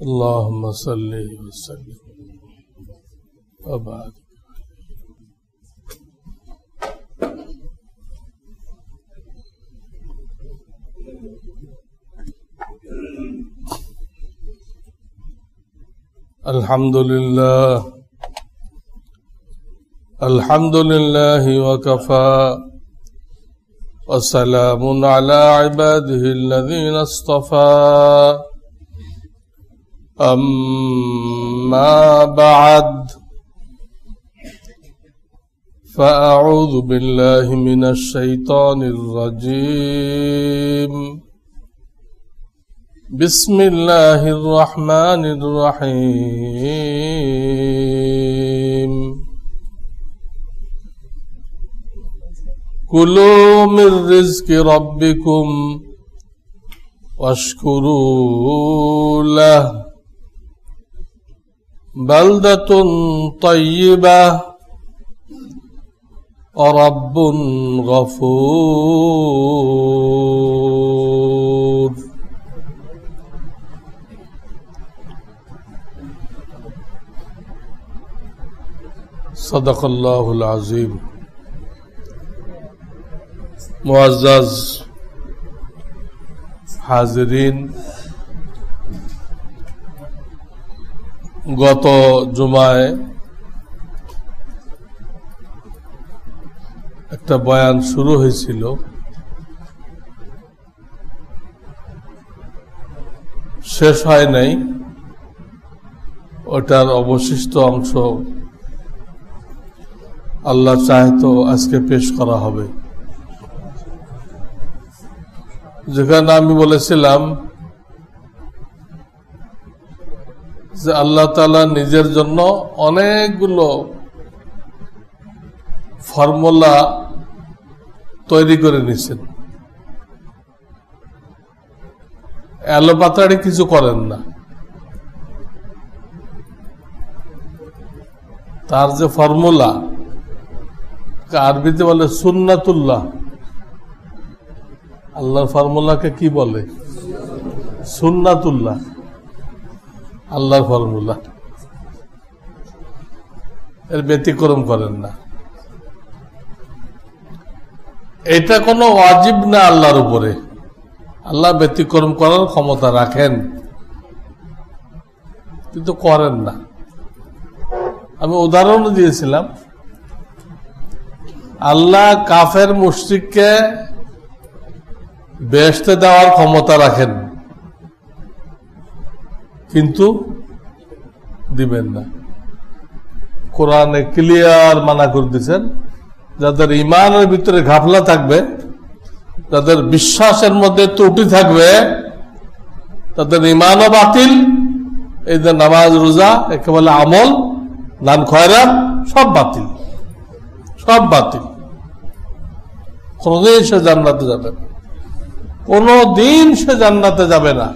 اللهم صل وسلم وبارك. الحمد لله وكفى وسلام على عباده الذين اصطفى. أما بعد فأعوذ بالله من الشيطان الرجيم. بسم الله الرحمن الرحيم. كلوا من رزق ربكم واشكروا له بلدة طيبة ورب غفور. صدق الله العظيم. मुअज़्ज़ज़ हाज़िरीन, গত জুমায় একটা বয়ান শুরু হয়েছিল, শেষ হয় নাই। ওটার অবশিষ্ট অংশ আল্লাহ চাহে তো আজকে পেশ করা হবে। যেখানে আমি বলেছিলাম যে আল্লাহ তাআলা নিজের জন্য অনেকগুলো ফর্মুলা তৈরি করে নিয়েছেন, এলোপাতাড়ি কিছু করেন না। তার যে ফর্মুলা, আরবিতে বলে সুন্নাতুল্লাহ। আল্লাহর ফর্মুলাকে কি বলে? সুন্নাতুল্লাহ, আল্লাহর ফর্মুলা। এর ব্যতিক্রম করেন না। এটা কোনো ওয়াজিব না আল্লাহর উপরে। আল্লাহ ব্যতিক্রম করার ক্ষমতা রাখেন, কিন্তু করেন না। আমি উদাহরণ দিয়েছিলাম, আল্লাহ কাফের মুশরিককে বেহেশতে দেওয়ার ক্ষমতা রাখেন, কিন্তু দিবেন না। কোরআনে ক্লিয়ার মানা করে দিয়েছেন, যাদের ইমানের ভিতরে ঘাপলা থাকবে, যাদের বিশ্বাসের মধ্যে ত্রুটি থাকবে, তাদের ইমানও বাতিল। এই যে নামাজ, রোজা, একেবারে আমল, দান খয়রাত সব বাতিল, সব বাতিল। কোনদিন সে জান্নাতে যাবে না, কোনদিন সে জান্নাতে যাবে না।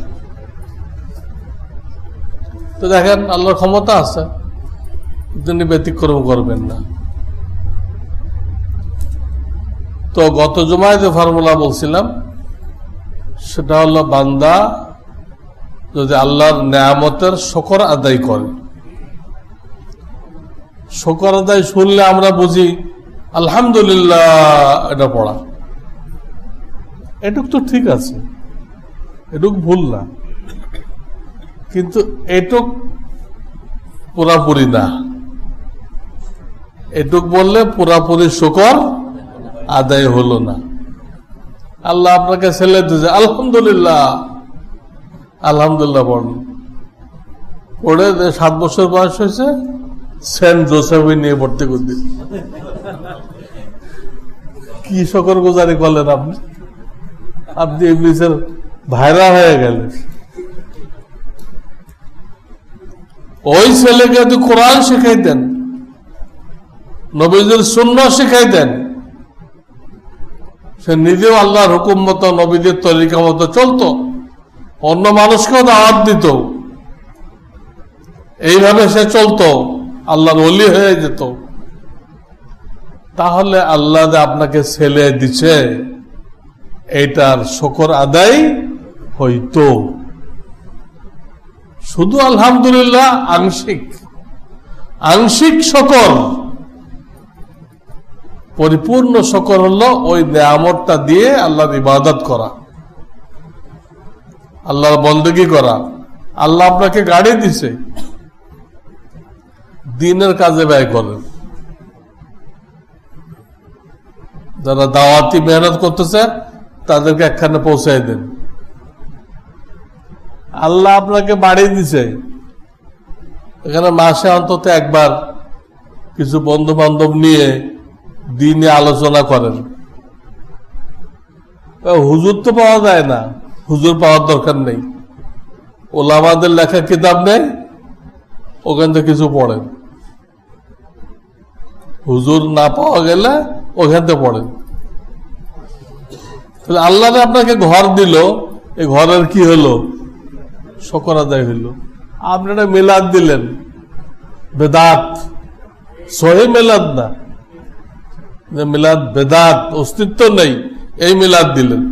তো দেখেন, আল্লাহর ক্ষমতা আছে, তিনি ব্যতিক্রম করবেন না। তো গত জুমায় যে ফর্মুলা বলছিলাম, সেটা হলো বান্দা যদি আল্লাহর নেয়ামতের শুকর আদায় করে। শুকর আদায় শুনলে আমরা বুঝি আলহামদুলিল্লাহ, এটা পড়া। এটুক তো ঠিক আছে, এটুক ভুল না, কিন্তু এটুক পুরাপুরি না। এটুক বললে পুরাপুরি শুকর আদায় হলো না। আল্লাহ আপনাকে ছেলে দিয়েছে, আলহামদুলিল্লাহ, আলহামদুলিল্লাহ পড়ুন। পড়ে 7 বছর বয়স হয়েছে, সেন্ট জোসেফে নিয়ে ভর্তি করে দিন। কি শুকর গুজারি করলেন আপনি? আপনি ইবলিসের ভাইরা হয়ে গেলেন। ওই ছেলেকে যদি কোরআন শিখাইতেন, নবীদের সুন্নাহ শিখাইতেন, সে নিজেও আল্লাহর হুকুম মতো, নবীদের তরিকা মতো চলতো, অন্য মানুষকেও দাওয়াত দিত, এইভাবে সে চলতো, আল্লাহর ওলি হয়ে যেত। তাহলে আল্লাহ যে আপনাকে ছেলে দিছে, এইটার শুকর আদায় হইতো। শুধু আলহামদুলিল্লাহ আংশিক, আংশিক শকর। পরিপূর্ণ শকর হলো ওই নেয়ামতটা দিয়ে আল্লাহর ইবাদত করা, আল্লাহর বন্দেগী করা। আল্লাহ আপনাকে গাড়ি দিছে, দিনের কাজে ব্যয় করেন। যারা দাওয়াতি মেহনত করতেছে তাদেরকে একখানে পৌঁছাই দেন। আল্লাহ আপনাকে বাড়ি দিছে, এখানে মাসে অন্তত একবার কিছু বন্ধু বান্ধব নিয়ে দিনে আলোচনা করেন। হুজুর তো পাওয়া যায় না, হুজুর পাওয়ার দরকার নেই। ওলামাদের লেখা কিতাব নেই, ওখান থেকে কিছু পড়েন। হুজুর না পাওয়া গেলে ওখান থেকে পড়েন। আল্লাহ আপনাকে ঘর দিল, এই ঘরের কি হলো? শকর আদায় হইল। আপনারা মিলাদ দিলেন, বেদাত, সহি মিলাদ না, মিলাদ বেদাত, অস্তিত্ব নেই, এই মিলাদ দিলেন।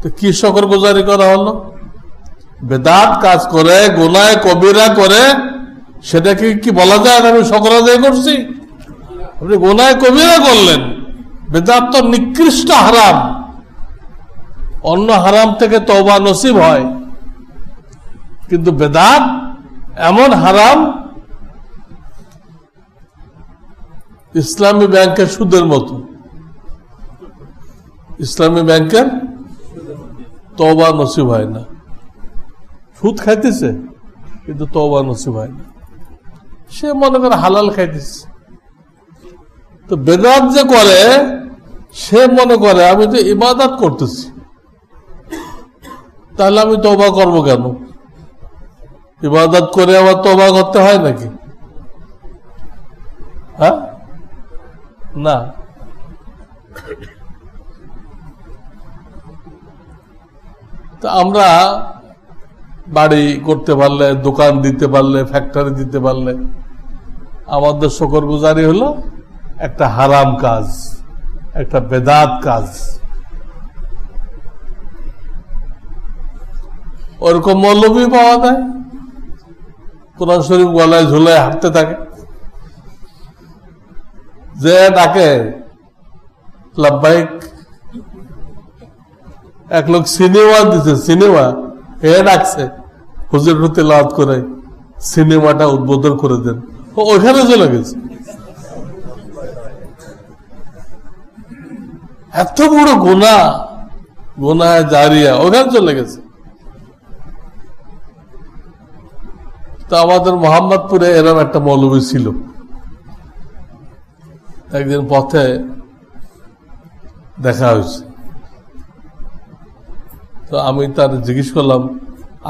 তো কি শকর গুজারি করা হলো? বেদাত কাজ করে, গুনায় কবিরা করে, সেটাকে কি বলা যায় আমি শকর আদায় করছি? আপনি গুনায় কবিরা করলেন। বেদাত তো নিকৃষ্ট হারাম, অন্য হারাম থেকে তওবা নসিব হয়, কিন্তু বেদাত এমন হারাম ইসলামী ব্যাংকের সুদের মতো। ইসলামী ব্যাংকের তওবা নসিব হয় না। সুদ খাইতেছে কিন্তু তওবা নসিব হয় না। সে মনে করে হালাল খাইতেছে। তো বেদাত যে করে, সে মনে করে আমি তো ইবাদত করতেছি, তাহলে আমি তওবা করবো কেন? ইবাদত করে আবার তওবা করতে হয় নাকি? হ্যাঁ, না। তো আমরা বাড়ি করতে পারলে, দোকান দিতে পারলে, ফ্যাক্টরি দিতে পারলে আমাদের শুকরগুজারি হলো একটা হারাম কাজ, একটা বেদাত কাজ। ওরকম মৌলবী পাওয়া যায়, কোরআন শরীফ গলায় ঝুলায় হাঁটতে থাকে, যে ডাকে লাব্বাইক। এক লোক সিনেমা দিছে, সিনেমা হে ডাকছে, হুজুর তেলাওয়াত করে সিনেমাটা উদ্বোধন করে দেন, ওইখানে চলে গেছে। এত বড় গুনাহ, গুনাহ জারিয়া, ওখানে চলে গেছে। তো আমাদের মোহাম্মদপুরে এরকম একটা মৌলবী ছিল। একদিন পথে দেখা হয়েছে, তো আমি তার জিজ্ঞেস করলাম,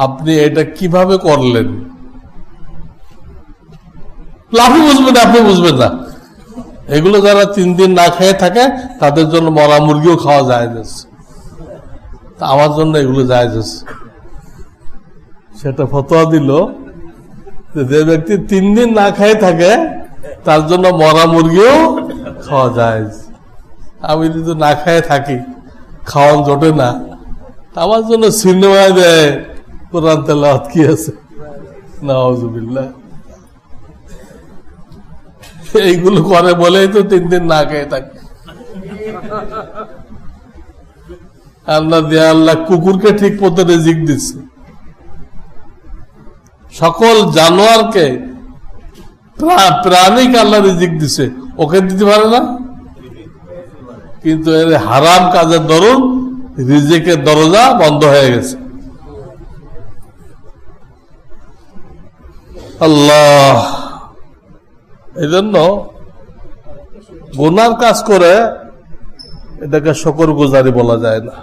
আপনি এটা কিভাবে করলেন? আপনি বুঝবেন, আপনি বুঝবেন না। এগুলো যারা 3 দিন না খেয়ে থাকে তাদের জন্য মরা মুরগিও খাওয়া যায় না, আমার জন্য এগুলো যায়। সেটা ফতোয়া দিল যে ব্যক্তি 3 দিন না খেয়ে থাকে তার জন্য মরা মুরগিও খাওয়া যায়। আমি যদি না খেয়ে থাকি, খাওয়ান জোটে না, আমার জন্য সিনেমা দেয় কোরআন তেলাওয়াত কি আছে? নাউজুবিল্লাহ। এইগুলো করে বলেই তো 3 দিন না খেয়ে থাকে। আল্লাহ দিয়া আল্লাহ কুকুরকে ঠিক পথে রিজিক দিচ্ছে, সকল জানোয়ারকে, প্রাণীকে আল্লাহ রিজিক দিছে, ওকে দিতে পারে না? কিন্তু এর হারাম কাজের দরুন রিজিকের দরজা বন্ধ হয়ে গেছে। আল্লাহ, এই জন্য গুনার কাজ করে এটাকে শুকরগুজারি বলা যায় না।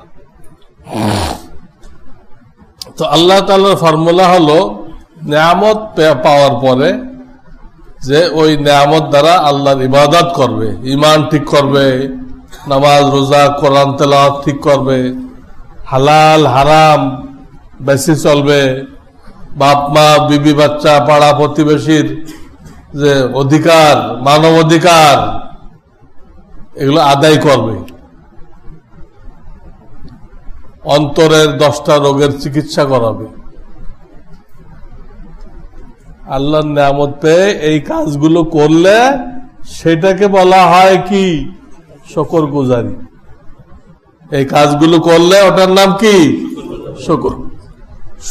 তো আল্লাহ তাআলার ফর্মুলা হলো, নিয়ামত পাওয়ার পরে যে ওই নিয়ামত দ্বারা আল্লাহর ইবাদত করবে, ঈমান ঠিক করবে, নামাজ রোজা কোরআন তেলাওয়াত ঠিক করবে, হালাল হারাম বেশি চলবে, বাপ মা বিবি বাচ্চা পাড়া প্রতিবেশীর যে অধিকার, মানব অধিকার, এগুলো আদায় করবে, অন্তরের 10টা রোগের চিকিৎসা করাবে, আল্লাহর নিয়ামত পেয়ে এই কাজগুলো করলে সেটাকে বলা হয় কি? শুকরগুজারি। এই কাজগুলো করলে ওটার নাম কি? শুকর।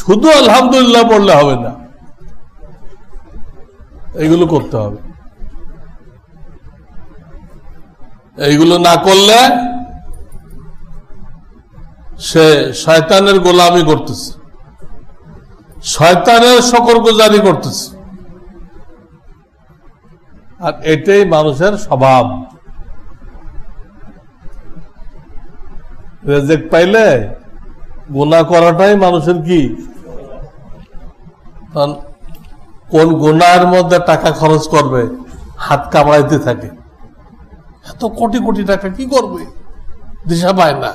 শুধু আলহামদুলিল্লাহ বললে হবে না, এইগুলো করতে হবে। এইগুলো না করলে সে শয়তানের গোলামি করতেছে, শয়তানের শুকরগুজারি করতেছে। আর এটাই মানুষের স্বভাব। রেজেক পাইলে গুনাহ করাটাই মানুষের কি? কোন গুনাহের মধ্যে টাকা খরচ করবে, হাত কামাইতে থাকে। এত কোটি কোটি টাকা কি করবে, দিশা পায় না।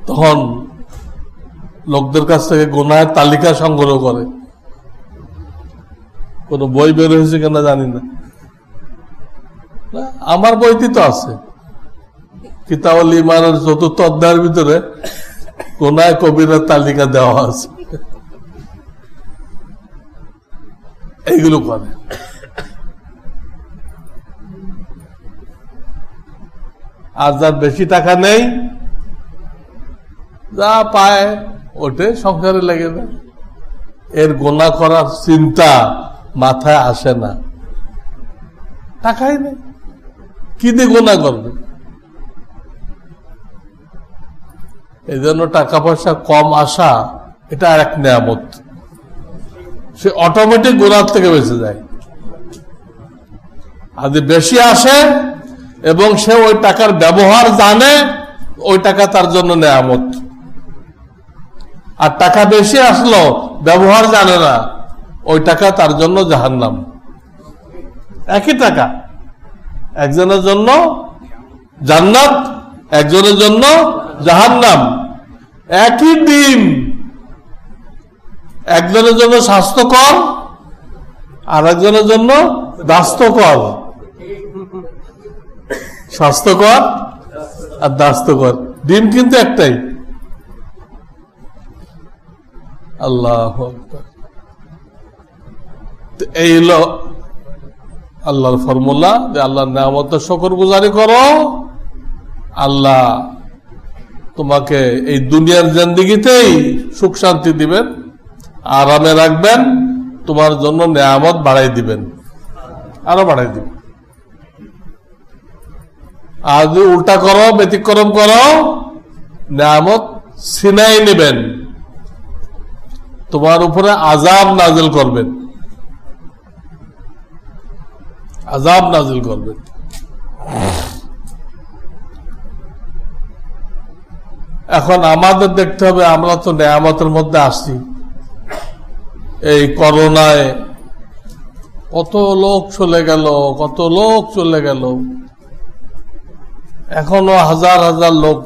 তখন লোকদের কাছ থেকে গুনাহের তালিকা সংগ্রহ করে। কোন বই বের হয়েছে কিনা জানি না, আমার বইতে তো আছে। কিতাবুল ঈমানের ৪র্থ অধ্যায়ের ভিতরে গুনাহ কবিরার তালিকা দেওয়া আছে। এইগুলো করে। আর যার বেশি টাকা নেই, যা পায় ওটে সংসারে লেগে যায়। এর গুনাহ করার চিন্তা মাথায় আসে না, টাকাই নেই, কি দিয়ে গুনাহ করবে? এই জন্য টাকা পয়সা কম আসা এটা এক নিয়ামত। সে অটোমেটিক গুনাহ থেকে বেঁচে যায়। আর যদি বেশি আসে এবং সে ওই টাকার ব্যবহার জানে, ওই টাকা তার জন্য নিয়ামত। আর টাকা বেশি আসলো, ব্যবহার জানে না, ওই টাকা তার জন্য জাহান্নাম। একই টাকা, একজনের জন্য জান্নাত, একজনের জন্য জাহান্নাম। একই ডিম, একজনের জন্য স্বাস্থ্যকর, আর একজনের জন্য দাস্তকর। স্বাস্থ্যকর আর দাস্তকর, ডিম কিন্তু একটাই। আল্লাহ, এই হলো আল্লাহর ফর্মুলা, যে আল্লাহর নিয়ামতের শুকরগুজারি করো, আল্লাহ তোমাকে এই দুনিয়ার জিন্দেগিতেই সুখ শান্তি দিবেন, আরামে রাখবেন, তোমার জন্য নিয়ামত বাড়াই দিবেন, আরো বাড়াই দিবেন। আর যদি উল্টা করো, ব্যতিক্রম করো, নিয়ামত ছিনাই নেবেন, তোমার উপরে আযাব নাযিল করবেন, আযাব নাযিল করবেন। এখন আমাদের দেখতে হবে, আমরা তো নিয়ামতের মধ্যে আসছি। এই করোনায় কত লোক চলে গেল, কত লোক চলে গেল, এখনো হাজার হাজার লোক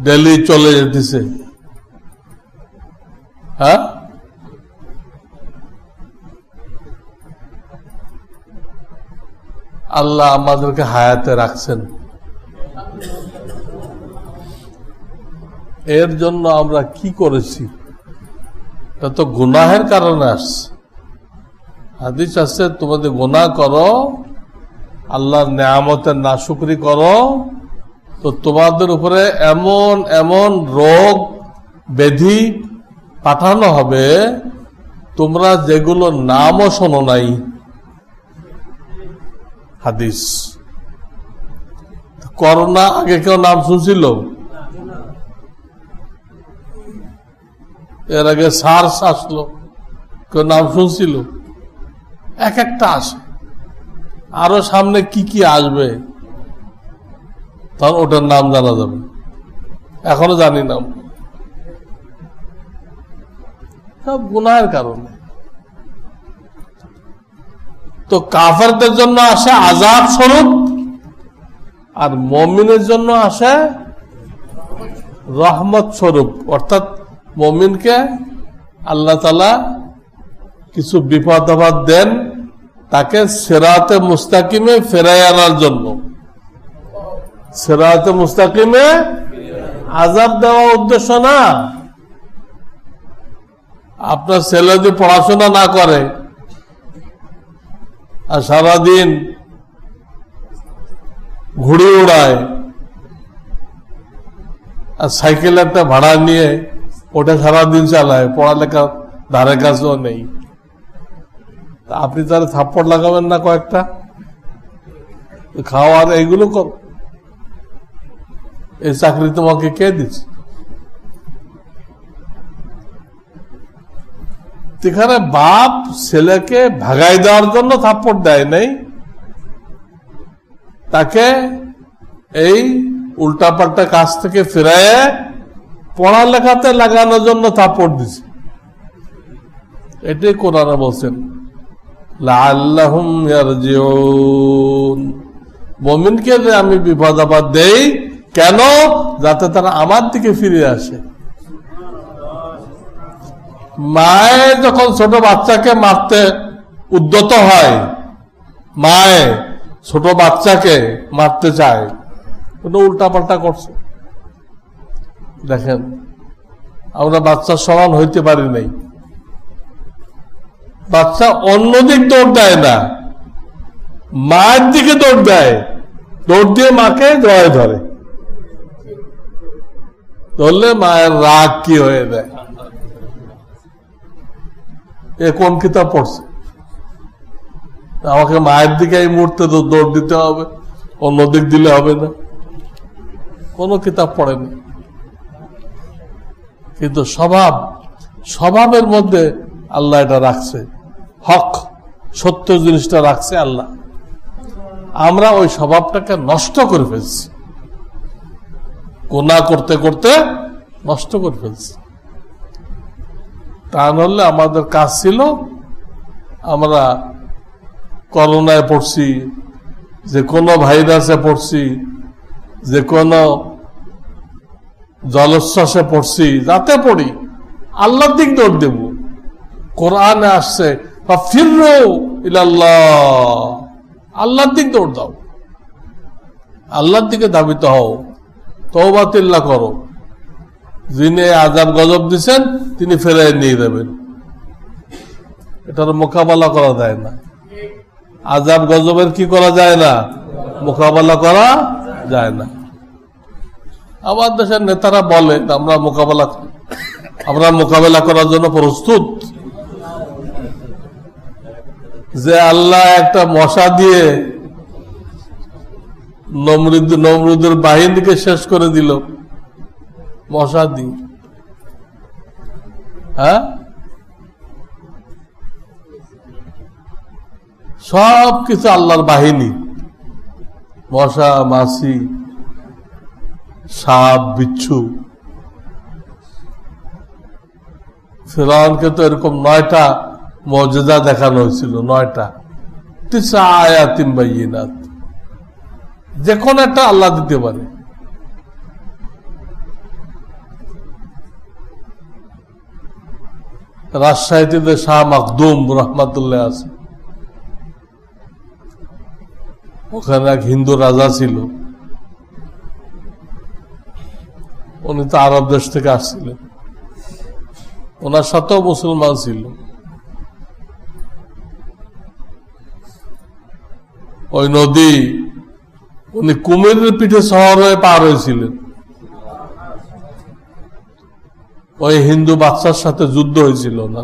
ডেলি চলে যেতেছে। হ্যাঁ, আল্লাহ আমাদেরকে হায়াতে রাখছেন। এর জন্য আমরা কি করেছি? এটা তো গুনাহের কারণে আসছে। হাদিস আছে, তোমাদের গুনাহ করো, আল্লাহর নিয়ামতের নাশুকরি করো, তো তোমাদের উপরে এমন এমন রোগ ব্যাধি পাঠানো হবে, তোমরা যেগুলো নামও শোনো নাই। হাদিস। করোনা আগে কেউ নাম শুনছিল? এর আগে সার্স আসলো, কেউ নাম শুনছিল? এক একটা আসে, আরো সামনে কি কি আসবে তখন ওটার নাম জানা যাবে, এখনো জানি না। সব গুনাহের কারণে। তো কাফেরদের জন্য আসে আযাব স্বরূপ, আর মুমিনের জন্য আসে রহমত স্বরূপ। অর্থাৎ মুমিনকে আল্লাহ তাআলা কিছু বিপদ আপদ দেন, তাকে সিরাতে মুস্তাকিমে ফেরাই আনার জন্য। সিরাতে মুস্তাকিমে আযাব দেওয়া উদ্দেশ্য না, আপনার ছেলে যদি পড়াশোনা না করে আর সারাদিন ঘুড়ি উড়ায় আর সাইকেল একটা ভাড়া নিয়ে ওটা সারাদিন চালায়, পড়ালেখা ধারে কাছেও নেই, আপনি তার থাপ্পড় লাগাবেন না কয়েকটা? খাওয়ার এইগুলো কর, এই চাকরি তোমাকে কে দিচ্ছে? এখানে বাপ ছেলেকে ভাগাই দেওয়ার জন্য থাপ্পড় দেয় নাই, তাকে এই উল্টাপাল্টা কাজ থেকে ফিরায় পড়ালেখাতে লাগানোর জন্য থাপ্পড় দিছে। এটাই কোরআনে বলছেন লাআল্লাহুম ইয়ারজিউন, মুমিনকে যে আমি বিপদ আপদ দেই কেন? যাতে তারা আমার দিকে ফিরে আসে। মায়ে যখন ছোট বাচ্চাকে মারতে উদ্যত হয়, মায়ে ছোট বাচ্চাকে মারতে চায়, উল্টা পাল্টা করছে। দেখেন, আমরা বাচ্চার সমান হইতে পারি নাই। বাচ্চা অন্যদিক দৌড় দেয় না, মায়ের দিকে দৌড় দেয়, দৌড় দিয়ে মাকে জড়ায় ধরে, ধরলে মায়ের রাগ কি হয়ে যায়। এ কোন কিতাব পড়ছে? আমাকে মায়ের দিকে এই মুহূর্তে দৌড় দিতে হবে, অন্যদিক দিলে হবে না? কোন কিতাব পড়েনি। কিন্তু স্বভাবের মধ্যে আল্লাহ এটা রাখছে, হক সত্য জিনিসটা রাখছে আল্লাহ। আমরা ওই স্বভাবটাকে নষ্ট করে ফেলছি, গুনাহ করতে করতে নষ্ট করে ফেলছি। তা নাহলে আমাদের কাজ ছিল, আমরা করোনায় পড়ছি, যে কোনো ভাইরাসে পড়ছি, যে কোনো জলোচ্ছ্বাসে পড়ছি, যাতে পড়ি আল্লাহর দিক দৌড় দেব। কোরআনে আসছে ফাফিরু ইলাল্লাহ, আল্লাহর দিক দৌড় দাও, আল্লাহর দিকে ধাবিত হও, তওবাতিল্লাহ করো। যিনি আযাব গজব দিচ্ছেন তিনি ফেরাই নিয়ে দেবেন, এটার মোকাবেলা করা যায় না। আযাব গজবের কি করা যায় না? মোকাবেলা করা যায় না। আমার দেশের নেতারা বলে আমরা মোকাবেলা করার জন্য প্রস্তুত, যে আল্লাহ একটা মশা দিয়ে নমরুদের বাহিনীকে শেষ করে দিল, মশা দিয়ে। হ্যাঁ, সব কিছু আল্লাহর বাহিনী, মশা মাছি সাপ বিচ্ছু। ফিরআউনকে তো এরকম 9টা মুজিজা দেখানো হয়েছিল, 9টা, 9 আয়াতিন বাইয়িনাত। যে কোনো একটা আল্লাহ দিতে পারে। রাজশাহীতে শাহ মাকদুম রহমাতুল্লাহ আছে, ওখানে এক হিন্দু রাজা ছিল, উনি তো আরব দেশ থেকে আসছিলেন, ওনার সাথেও মুসলমান ছিল। ওই নদী উনি কুমিরের পিঠে শহর হয়ে পার হয়েছিলেন। ওই হিন্দু বাচ্চার সাথে যুদ্ধ হয়েছিল না,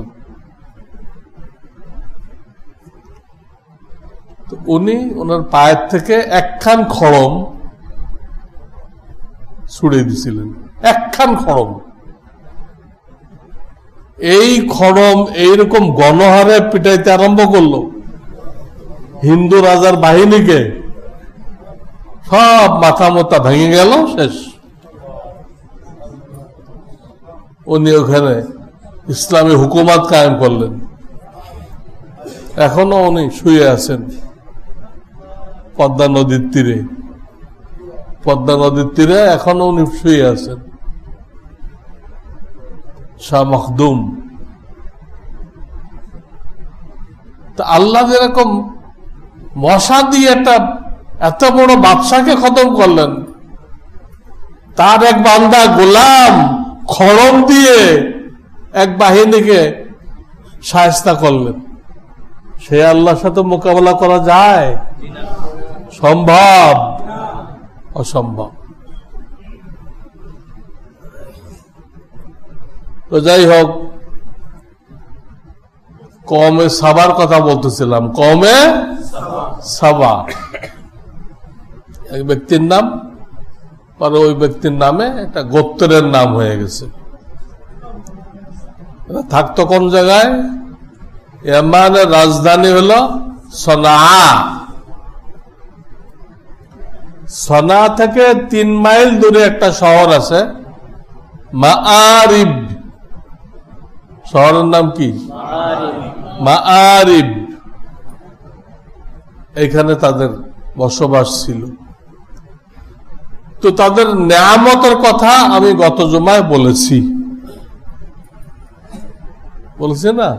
তো উনি ওনার পায়ের থেকে একখান খড়ম ছুড়ে দিছিলেন, একখান খড়ম। এই খড়ম এইরকম গণহারে পিটাইতে আরম্ভ করলো হিন্দু রাজার বাহিনীকে, সব মাথা মোতা ভেঙে গেল, শেষ। উনি ওখানে ইসলামী হুকুমত কায়েম করলেন। এখনো উনি শুয়ে আছেন পদ্মা নদীর তীরে, পদ্মা নদীর তীরে এখনো উনি শুয়ে আছেন, শাহ মখদুম। তা আল্লাহ যেরকম মশা দিয়ে একটা এত বড় বাদশাকে খতম করলেন, তার এক বান্দা গোলাম খড়ম দিয়ে এক বাহিনীকে শায়েস্তা করলেন। সে আল্লাহর সাথে মোকাবেলা করা যায়? সম্ভব? অসম্ভব। তো যাই হোক, কওমে সাবার কথা বলতেছিলাম। কওমে সাবা এক ব্যক্তির নাম, পরে ওই ব্যক্তির নামে একটা গোত্রের নাম হয়ে গেছে। থাকতো কোন জায়গায়? ইয়ামানের রাজধানী হলো সনা। সনা থেকে 3 মাইল দূরে একটা শহর আছে মাআরিব। শহরের নাম কি? মাআরিব। এখানে তাদের বসবাস ছিল। তো তাদের নেয়ামতের কথা আমি গত জুমায় বলেছি না?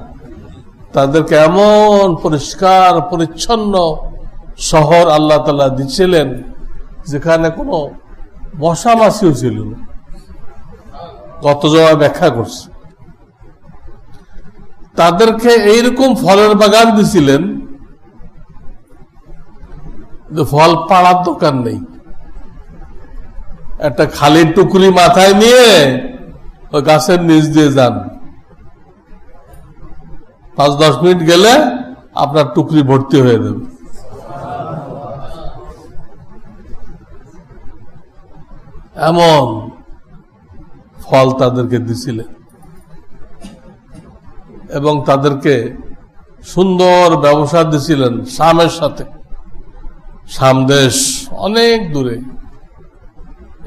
তাদেরকে এমন পরিষ্কার পরিচ্ছন্ন শহর আল্লাহ তাআলা দিয়েছিলেন যেখানে কোনো মশা মাছিও ছিল না। গত জুমায় ব্যাখ্যা করছি। তাদেরকে এইরকম ফলের বাগান দিছিলেন যে ফল পাড়ার দোকান নেই। একটা খালি টুকরি মাথায় নিয়ে ওই গাছের নিচ দিয়ে যান, 5-10 মিনিট গেলে আপনার টুকরি ভর্তি হয়ে যাবে। এমন ফল তাদেরকে দিছিলেন এবং তাদেরকে সুন্দর ব্যবসা দিছিলেন শামের সাথে। শাম দেশ অনেক দূরে,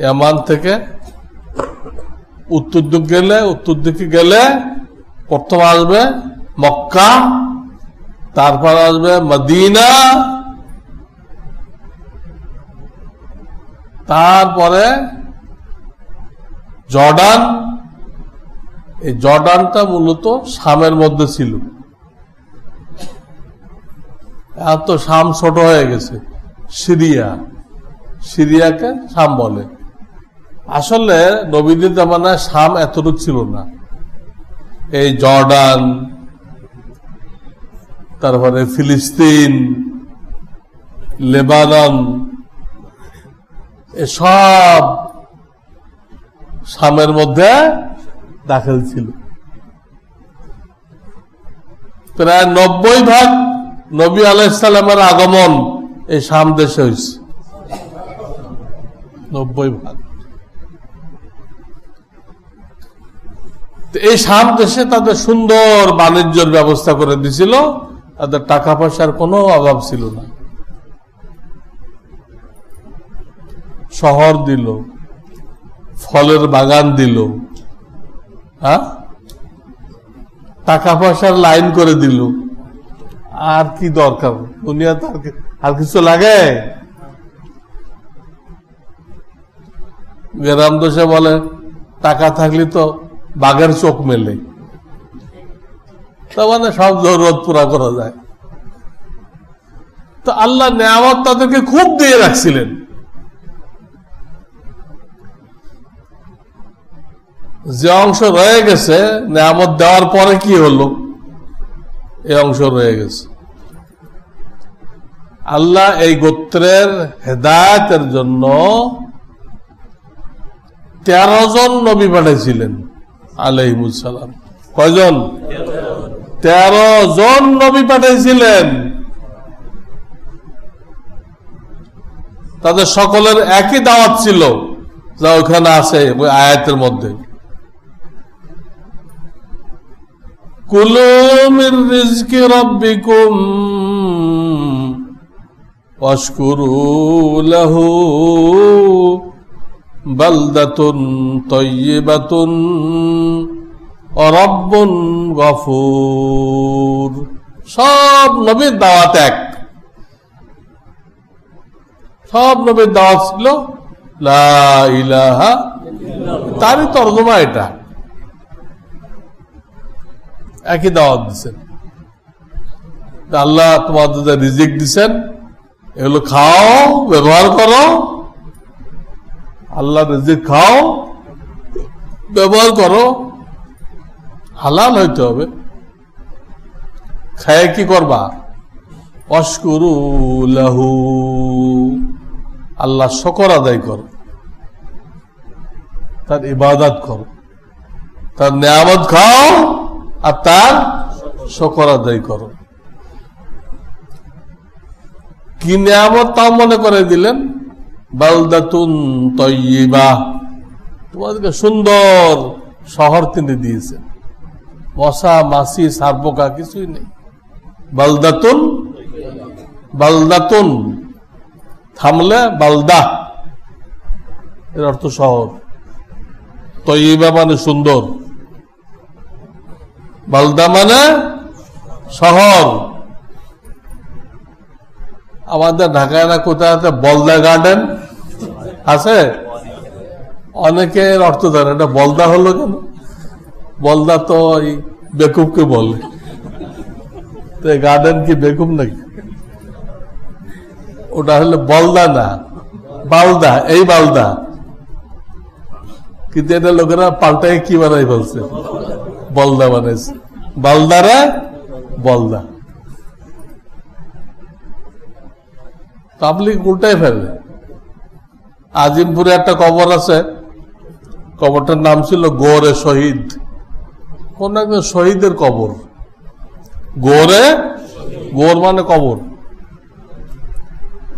ইয়ামান থেকে উত্তর দিকে গেলে প্রথম আসবে মক্কা, তারপর আসবে মদিনা, তারপরে জর্ডান। এই জর্ডানটা মূলত শামের মধ্যে ছিল। এখন তো শাম ছোট হয়ে গেছে, সিরিয়াকে শাম বলে। আসলে নবীদের জামানায় শাম এতটুকু ছিল না। এই জর্ডান, তারপরে ফিলিস্তিন, লেবানন, এসব শামের মধ্যে দাখিল ছিল। প্রায় 90% নবী আলাইহিস সালামের আগমন এই শাম দেশে হয়েছে। 90%। এই শাম দেশে তাদের সুন্দর বাণিজ্যের ব্যবস্থা করে দিছিল। তাদের টাকা পয়সার কোনো অভাব ছিল না। শহর দিল, ফলের বাগান দিল, টাকা পয়সার লাইন করে দিল। আর কি দরকার? দুনিয়াতে আর কিছু লাগে? গ্রাম দেশে বলে টাকা থাকলে তো বাঘের চোখ মেলে, তার মানে সব জরুরত পুরা করা যায়। তো আল্লাহ নেয়ামত তাদেরকে খুব দিয়ে রাখছিলেন। যে অংশ রয়ে গেছে নেয়ামত দেওয়ার পরে কি হলো, এই অংশ রয়ে গেছে। আল্লাহ এই গোত্রের হেদায়েতের জন্য 13 জন নবী পাঠাইছিলেন আলাইহিমুস সালাম। কয়জন? 13 জন নবী পাঠাইছিলেন। তাদের সকলের একই দাওয়াত ছিল, যা ওখানে আছে ওই আয়াতের মধ্যে। কুলু মির রিজকি রাব্বিকুম ওয়াশকুরু লাহু বালদাতুন তাইয়্যিবাতুন ওয়া রাব্বুন গফুর। সব নবীর দাওয়াত এক। সব নবীর দাওয়াত ছিল লা ইলাহা ইল্লাল্লাহ। তারই তরজমা এটা। একই দাওয়াত দিচ্ছেন। আল্লাহ তোমাদের যা রিজিক দিচ্ছেন এগুলো খাও, ব্যবহার করো। আল্লাহ রিজিক খাও, ব্যবহার করো। হালাল হইতে হবে। খায় কি করবা? অশকুরু লাহু, আল্লাহ শুকর আদায় করো, তার ইবাদত করো, তার নিয়ামত খাও আর তার শুকর আদায় করো। কি নিয়ামত তাও মনে করে দিলেন, বালদাতুন তয়্যিবা, তোমাদেরকে সুন্দর শহর তিনি দিয়েছেন, মশা মাছি সারপোকা কিছুই নেই। বালদাতুন, বালদাতুন থামলে বালদা, এর অর্থ শহর। তয়্যিবা মানে সুন্দর, বালদা মানে শহর। আমাদের ঢাকায় না কোথায় আছে বলদা গার্ডেন আছে, অনেকের অর্থ জানে এটা বলদা হলো কেন? বলদা তো এই বেকুবকে বলে, তো গার্ডেন কি বেকুব নাকি? ওটা হলো বলদা না বালদা, এই বালদা। কিন্তু এটা লোকেরা পাল্টায় কি বানাই বলছে, বলদা বানাইছে, বালদারা বলদা। পাবলিক উল্টাই ফেলে। আজিমপুরে একটা কবর আছে, কবরটার নাম ছিল গোরে শহীদ, কোন একজন শহীদের কবর। গোরে, গোর মানে কবর,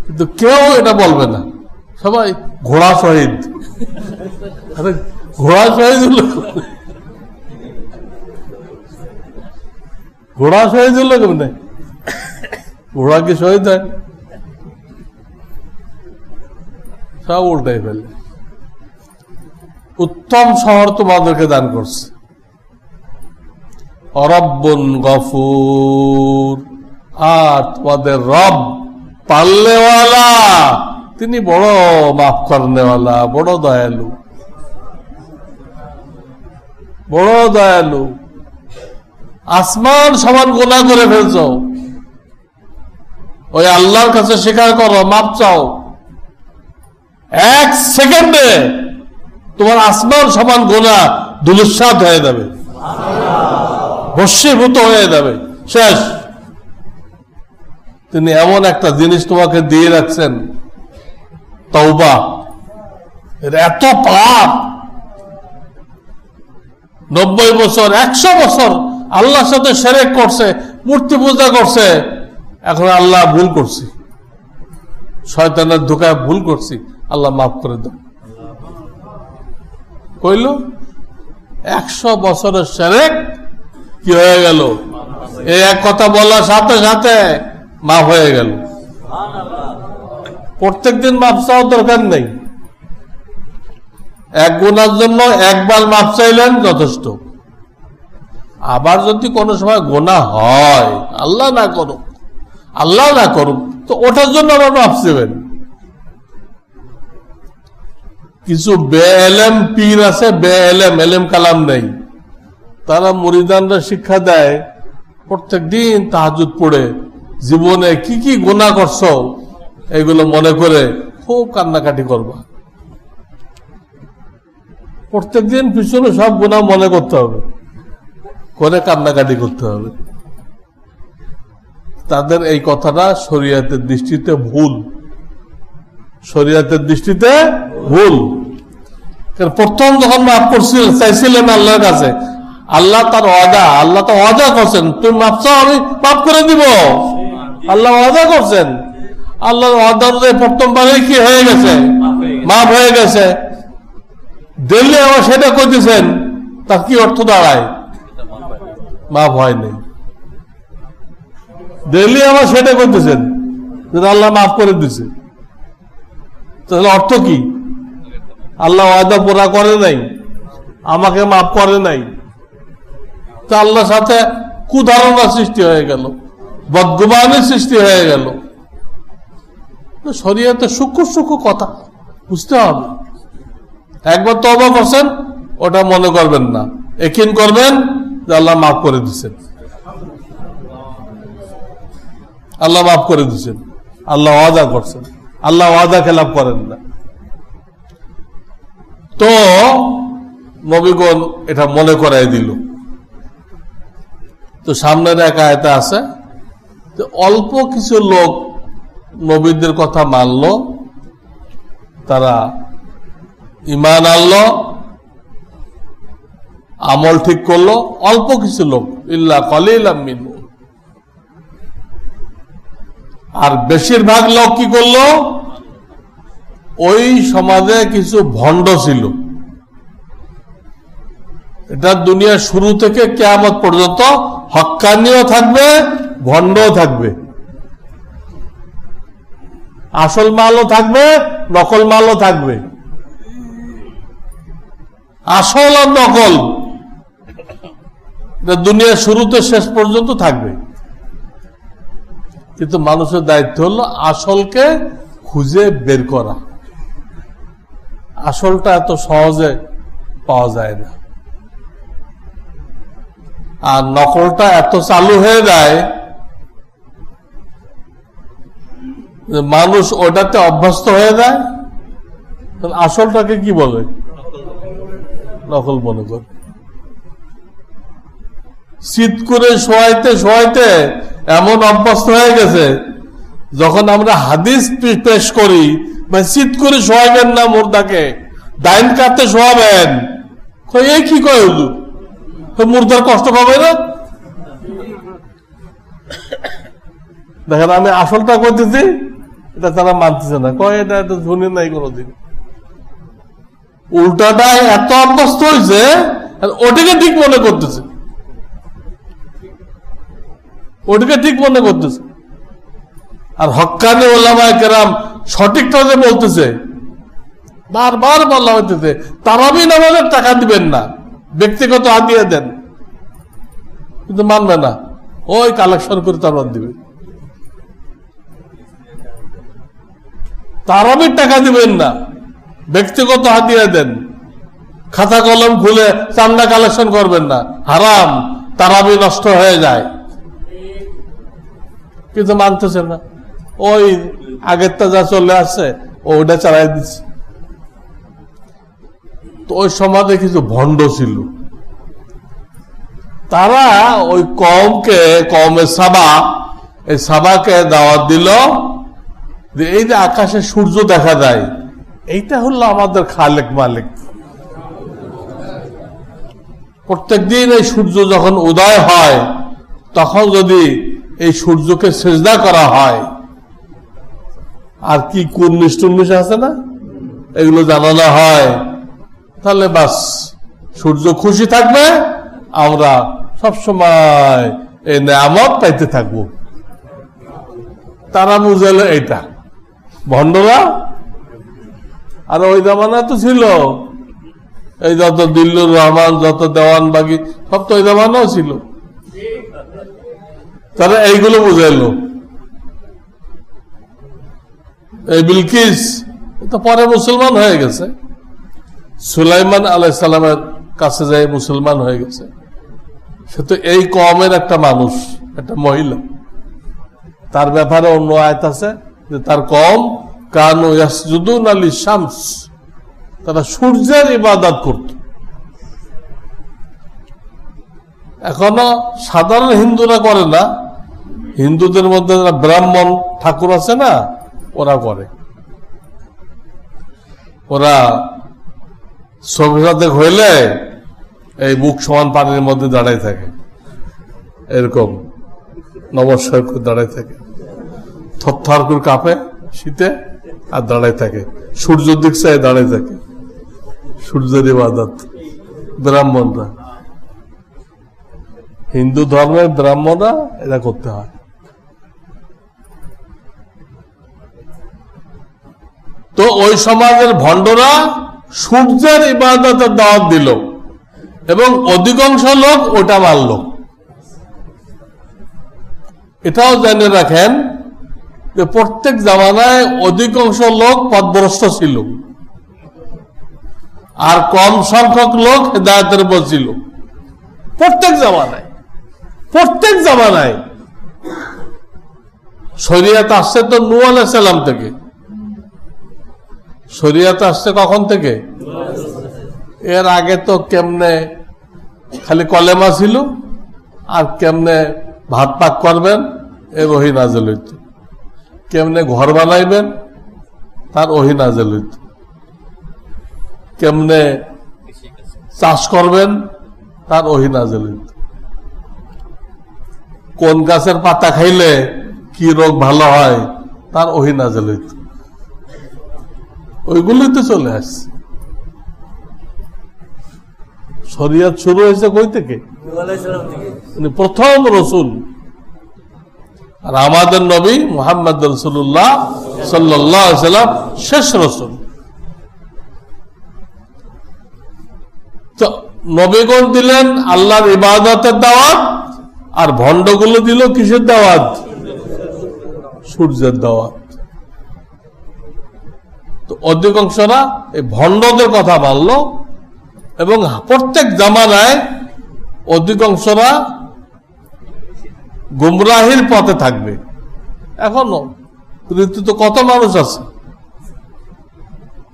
কিন্তু কেউ এটা বলবে না, সবাই ঘোড়া শহীদ। আরে ঘোড়া শহীদ হলো, ঘোড়া শহীদ হলো কেমনে? ঘোড়া কি শহীদ হয়? সব উল্টাই ফেলে। উত্তম শহর তোমাদেরকে দান করছে। রব্বুন গফুর, আর তোমাদের রব পাল্লেওয়ালা, তিনি বড় মাফ করনেওয়ালা, বড় দয়ালু, বড় দয়ালু। আসমান সমান গুনাহ করে ফেলছ, ওই আল্লাহর কাছে স্বীকার করো, মাপ চাও, এক সেকেন্ডে তোমার আসমান সমান গুনাহ ধূলিসাৎ হয়ে যাবে, ভস্মীভূত হয়ে যাবে, শেষ। তিনি এমন একটা জিনিস তোমাকে দিয়ে রাখছেন, তওবা। এত পাপ, 90 বছর 100 বছর আল্লাহর সাথে শিরক করছে, মূর্তি পূজা করছে, এখন আল্লাহ ভুল করছি, শয়তানের ধোঁকায় ভুল করছি, আল্লাহ মাফ করে দাও কইল। 100 বছরের শিরক কি হয়ে গেল? এই এক কথা বলার সাথে সাথে মাফ হয়ে গেল। প্রত্যেকদিন মাফ চাওয়ার দরকার নেই, এক গুনার জন্য একবার মাফ চাইলেন যথেষ্ট। আবার যদি কোনো সময় গুনাহ হয়, আল্লাহ না করুক, আল্লাহ না করুক, তো ওটার জন্য আবার মাফ চাইবেন। কিছু বেএলেম পীর আছে, বেএলেম, এলেম কালাম নেই, তারা মুরিদানরা শিক্ষা দেয়, প্রত্যেক দিন তাহাজ্জুদ পড়ে জীবনে কি কি গুনাহ করছো এগুলো মনে করে খুব কান্নাকাটি করবা। প্রত্যেক দিন পিছনে সব গুনাহ মনে করতে হবে, করে কান্নাকাটি করতে হবে। তাদের এই কথাটা শরীয়তের দৃষ্টিতে ভুল, শরীয়তের দৃষ্টিতে ভুল। প্রথম যখন মাফ করছিলেন, চাইছিলেন আল্লাহর কাছে, আল্লাহ তার ওয়াদা, আল্লাহ তো ওয়াদা করছেন, তুমি মাফ চাও আমি মাফ করে দিব, আল্লাহ ওয়াদা করছেন। আল্লাহর ওয়াদা অনুযায়ী প্রথমবারে কি হয়ে গেছে? মাফ হয়ে গেছে। দিল্লি আবার সেটা করতেছেন, তার কি অর্থ দাঁড়ায়? মাফ হয়নি। দিল্লি আবার সেটা করতেছেন, আল্লাহ মাফ করে দিছে, তাহলে অর্থ কি? আল্লাহ ওয়াদা পুরা করে নাই, আমাকে মাফ করে নাই, তা আল্লাহর সাথে কুধারণা সৃষ্টি হয়ে গেল, বদগুমানের সৃষ্টি হয়ে গেল। শরীয়তে সূক্ষ্ম সূক্ষ্ম কথা বুঝতে হবে। একবার তওবা করছেন, ওটা মনে করবেন না, ইয়াকিন করবেন যে আল্লাহ মাফ করে দিচ্ছেন, আল্লাহ মাফ করে দিচ্ছেন, আল্লাহ ওয়াদা করছেন, আল্লাহ ওয়াদা খেলাফ করেন না। তো নবীগণ এটা মনে করাই দিল তো সামনের এক আয়াতে আছে যে অল্প কিছু লোক নবীদের কথা মানল, তারা ঈমান আনলো, আমল ঠিক করলো, অল্প কিছু লোক, ইল্লা কলিলাম মিনহুম। আর বেশিরভাগ লোক কি করলো? ওই সমাজে কিছু ভণ্ড ছিল। এটা দুনিয়ার শুরু থেকে কিয়ামত পর্যন্ত হক্কানিও থাকবে, ভণ্ডও থাকবে, আসল মালও থাকবে, নকল মালও থাকবে। আসল আর নকল দুনিয়ার শুরুতে শেষ পর্যন্ত থাকবে, কিন্তু মানুষের দায়িত্ব হলো আসলকে খুঁজে বের করা। আসলটা এত সহজে পাওয়া যায় না, আর নকলটা এত চালু হয়ে যায় যে মানুষ ওটাতে অভ্যস্ত হয়ে যায়, আসলটাকে কি বলে? নকল মনে করে। শীত করে শোয়াইতে শোয়াইতে এমন অভ্যস্ত হয়ে গেছে, যখন আমরা হাদিস পেশ করি, শীত করে শোয়াবেন না মুর্দাকে, ডাইন কাটতে শোয়াবেন, এই কি কয় হুজুর, মুর্দার কষ্ট পাবে না? দেখেন আমি আসলটা করতেছি, এটা তারা মানতেছে না, কয় এটা এত শুনি নাই কোনোদিন। উল্টাটাই এত অভ্যস্ত হয়েছে, ওটাকে ঠিক মনে করতেছে, ওটাকে ঠিক মনে করতেছে। আর হক্কানি ওলামায়ে কেরাম সঠিকটা যে বলতেছে, বারবার বলা হইতেছে তারাবি নামাজের টাকা দিবেন না, ব্যক্তিগত হাদিয়া দেন, কিন্তু মানবে না, ওই কালেকশন করে তারপর দিবে। তারাবির টাকা দিবেন না, ব্যক্তিগত হাদিয়া দেন, খাতা কলম খুলে চান্দা কালেকশন করবেন না, হারাম, তারাবি নষ্ট হয়ে যায়, কিন্তু মানতেছে না। ওই আগেরটা যা চলে আসছে ওটা চালাই দিচ্ছে। তো ওই সমাজে কিছু ভণ্ড ছিল, তারা ওই কওমে সাবা, এই সাবাকে দাওয়াত দিল যে এই যে আকাশে সূর্য দেখা যায়, এইটা হলো আমাদের খালেক মালিক। প্রত্যেকদিন এই সূর্য যখন উদয় হয়, তখন যদি এই সূর্যকে সেজদা করা হয়, আর কি কুর্নিশ টুর্নিশ আছে না, এগুলো জানানো হয়, তাহলে বাস সূর্য খুশি থাকবে, আমরা সবসময় এই নেয়ামত পাইতে থাকবো। তারা বুঝালো এইটা ভণ্ডরা। আর ওই জামানা তো ছিল, এই যত দিল্লুর রহমান, যত দেওয়ানবাগি, সব তো ওই জামানাও ছিল, তারা এইগুলো বুঝাইলো। এই বিলকিস তো পরে মুসলমান হয়ে গেছে, সুলাইমান আলাইহিস সালামের কাছে যাই মুসলমান হয়ে গেছে। সে তো এই কওমের একটা মানুষ, একটা মহিলা। তার ব্যাপারে অন্য আয়াত আছে যে তার কওম কানু ইয়াসজুদুনা লিশ-শামস, তারা সূর্যের ইবাদত করত। এখনো সাধারণ হিন্দুরা করে না, হিন্দুদের মধ্যে যারা ব্রাহ্মণ ঠাকুর আছে না, ওরা করে। ওরা সভ্যতা হইলে এই বুক সমান পানির মধ্যে দাঁড়ায় থাকে, এরকম নমস্কার করে দাঁড়ায় থাকে, থরথর করে কাঁপে শীতে, আর দাঁড়ায় থাকে, সূর্যের দিক চাই দাঁড়ায় থাকে। সূর্যের ইবাদত ব্রাহ্মণরা, হিন্দু ধর্মের ব্রাহ্মণরা এটা করতে হয়। তো ওই সমাজের ভণ্ডরা সূর্যের ইবাদতের দাওয়াত দিল, এবং অধিকাংশ লোক ওটা মানল। এটাও জেনে রাখেন যে প্রত্যেক জামানায় অধিকাংশ লোক পথভ্রষ্ট ছিল, আর কম সংখ্যক লোক হেদায়েতের উপর ছিল। প্রত্যেক জামানায়, প্রত্যেক জামানায়। শরিয়াত আসছে তো নূহ আলাইহিস সালাম থেকে। শরিয়াত আসছে কখন থেকে? এর আগে তো কেমনে খালি কলেমা ছিল, আর কেমনে ভাত পাক করবেন এর ওহী নাযিল হইত, কেমনে ঘর বানাইবেন তার ওহী নাযিল হইত, কেমনে চাষ করবেন তার ওহী নাযিল হইত, কোন গাছের পাতা খাইলে কি রোগ ভালো হয় তার ওহী নাযিল হইত। ওইগুলোই তো চলে আসছে। শরিয়ত শুরু হয়েছে কই থেকে? প্রথম রসুল। আর আমাদের নবী মুহাম্মদ রাসূলুল্লাহ সাল্লাল্লাহু আলাইহি ওয়াসাল্লাম শেষ রসুল। তো নবীগণ দিলেন আল্লাহর ইবাদতের দাওয়াত, আর ভণ্ডগুলো দিল কিসের দাওয়াত? সূর্যের দাওয়াত। তো অধিকাংশরা এই ভণ্ডদের কথা মানল, এবং প্রত্যেক জামানায় অধিকাংশরা গুমরাহির পথে থাকবে। এখনো পৃথিবীতে কত মানুষ আছে,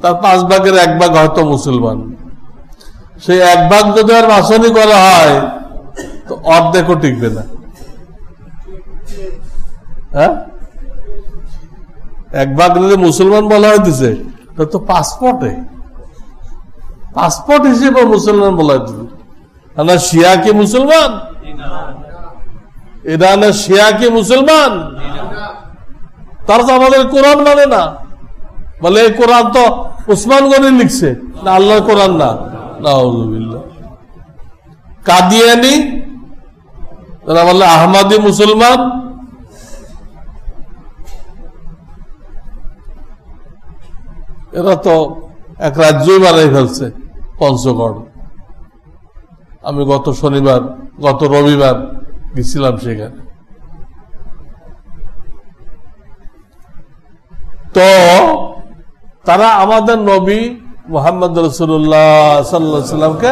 তার 5 ভাগের 1 ভাগ হয়তো মুসলমান। সেই 1 ভাগ যদি আর বাছনি করা হয় তো অর্ধেকও টিকবে না। হ্যাঁ, 1 ভাগ যদি মুসলমান বলা হইতেছে তো পাসপোর্ট হিসেবে মুসলমান বলা হইতেছে। না শিয়া কি মুসলমান? ইরানের শিয়া কি মুসলমান? তারা তো আমাদের কোরআন মানে না, বলে এই কোরআন তো উসমান গনি লিখছে, না আল্লাহর কোরআন না। নাউযুবিল্লাহ। কাদিয়ানি তারা বলে আহমদী মুসলমান। এরা তো এক রাজ্যই বানাই ফেলছে, পঞ্চগড়। আমি গত রবিবার গেছিলাম সেখানে। তো তারা আমাদের নবী মুহাম্মদ রাসূলুল্লাহ সাল্লাল্লাহু আলাইহি ওয়াসাল্লামকে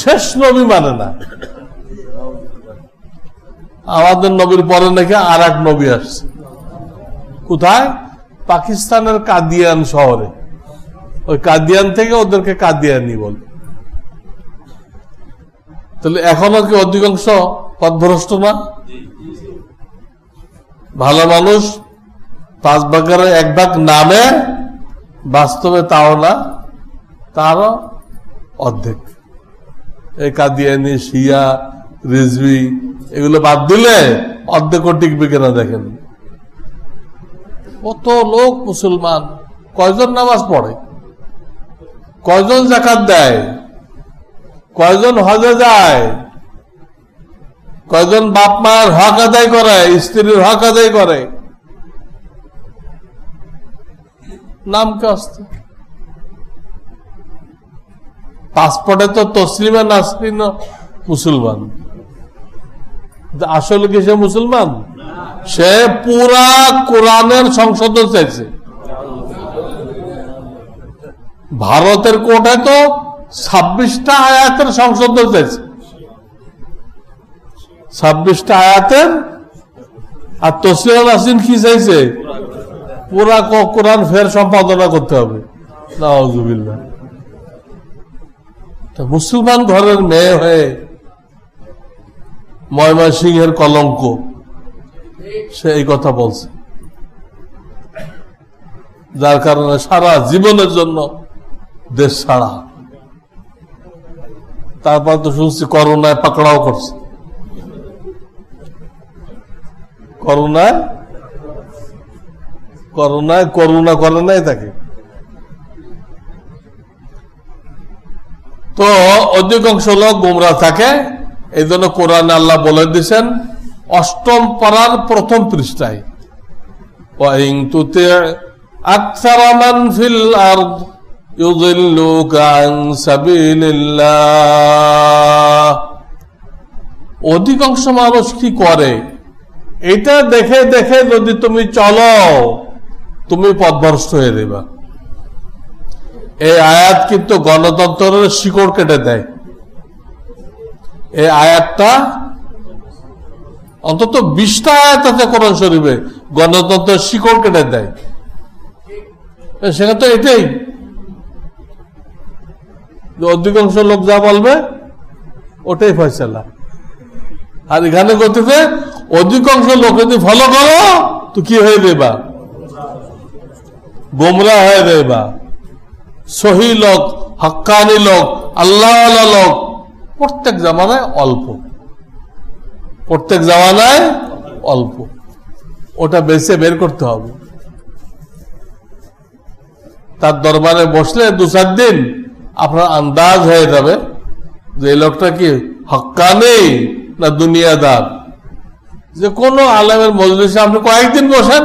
শেষ নবী মানে না। আমাদের নবীর পরে নাকি আর এক নবী আসছে। কোথায়? পাকিস্তানের কাদিয়ান শহরে। ওই কাদিয়ান থেকে ওদেরকে কাদিয়ানি বলে। তাহলে এখনো কি অধিকাংশ পথভ্রষ্ট না? ভালো মানুষ 5 ভাগের 1 ভাগ নামে, বাস্তবে তাও না, তারও অর্ধেক। এই কাদিয়ানি, শিয়া, রিজভি এগুলো বাদ দিলে অর্ধেকও টিকবে কিনা দেখেন। কত লোক মুসলমান, কয়জন নামাজ পড়ে, কয়জন যাকাত দেয়, কয়জন হজে যায়, কয়জন বাপ মায়ের হক আদায় করে, স্ত্রীর হক আদায় করে, নাম কে আসতে? পাসপোর্টে তো তসলিমা নাসরিন মুসলমান, আসলে কি সে মুসলমান? সে পুরা কোরআনের সংশোধন চাইছে। ভারতের কোর্টে তো 26টা আয়াতের সংশোধন চাইছে, 26টা আয়াতের। আর তসলিমা নাসরিন কি চাইছে? পুরা কোরআন ফের সম্পাদনা করতে হবে। নাউযুবিল্লাহ। মুসলমান ঘরের মেয়ে হয়ে ময়মনসিংহের কলঙ্ক, সে এই কথা বলছে, যার কারণে সারা জীবনের জন্য দেশ ছাড়া। তারপর তো শুনছি করোনায় পাকড়াও করছে। করোনায় করুণা করে নাই তাকে। তো অধিকাংশ লোক গুমরাহ থাকে। এই জন্য কোরআন আল্লাহ বলে দিয়েছেন 8ম পারার 1ম পৃষ্ঠায়, ওয়াইন তুতি আকসারা মান ফিল আরদ ইউযিল্লুকা আন সাবিলিল্লাহ। অধিকাংশ মানুষ কি করে, এটা দেখে দেখে যদি তুমি চলো, তুমি পথভ্রষ্ট হয়ে দেবা। এই আয়াত কিন্তু গণতন্ত্রের শিকড় কেটে দেয়। এই আয়াতটা অন্তত 20টা আয়াত আছে কোরআন শরীফে, গণতন্ত্রের শিকড় কেটে দেয়। সেখানে তো এটাই, অধিকাংশ লোক যা বলবে ওটাই ফয়সালা। আর এখানে গতিতে অধিকাংশ লোক যদি ফলো করো তো কি হয়ে যাবা, গোমরা হয়ে যাবা। সহি লোক, হক্কানি লোক, আল্লাহওয়ালা লোক প্রত্যেক জামানায় অল্প, প্রত্যেক জামানায় অল্প। ওটা বেছে বের করতে হবে। তার দরবারে বসলে 2-4 দিন আপনার আন্দাজ হয়ে যাবে যে এই লোকটা কি হক্কানি না দুনিয়াদার। যে কোনো আলেমের মজলিসে আপনি কয়েকদিন বসেন,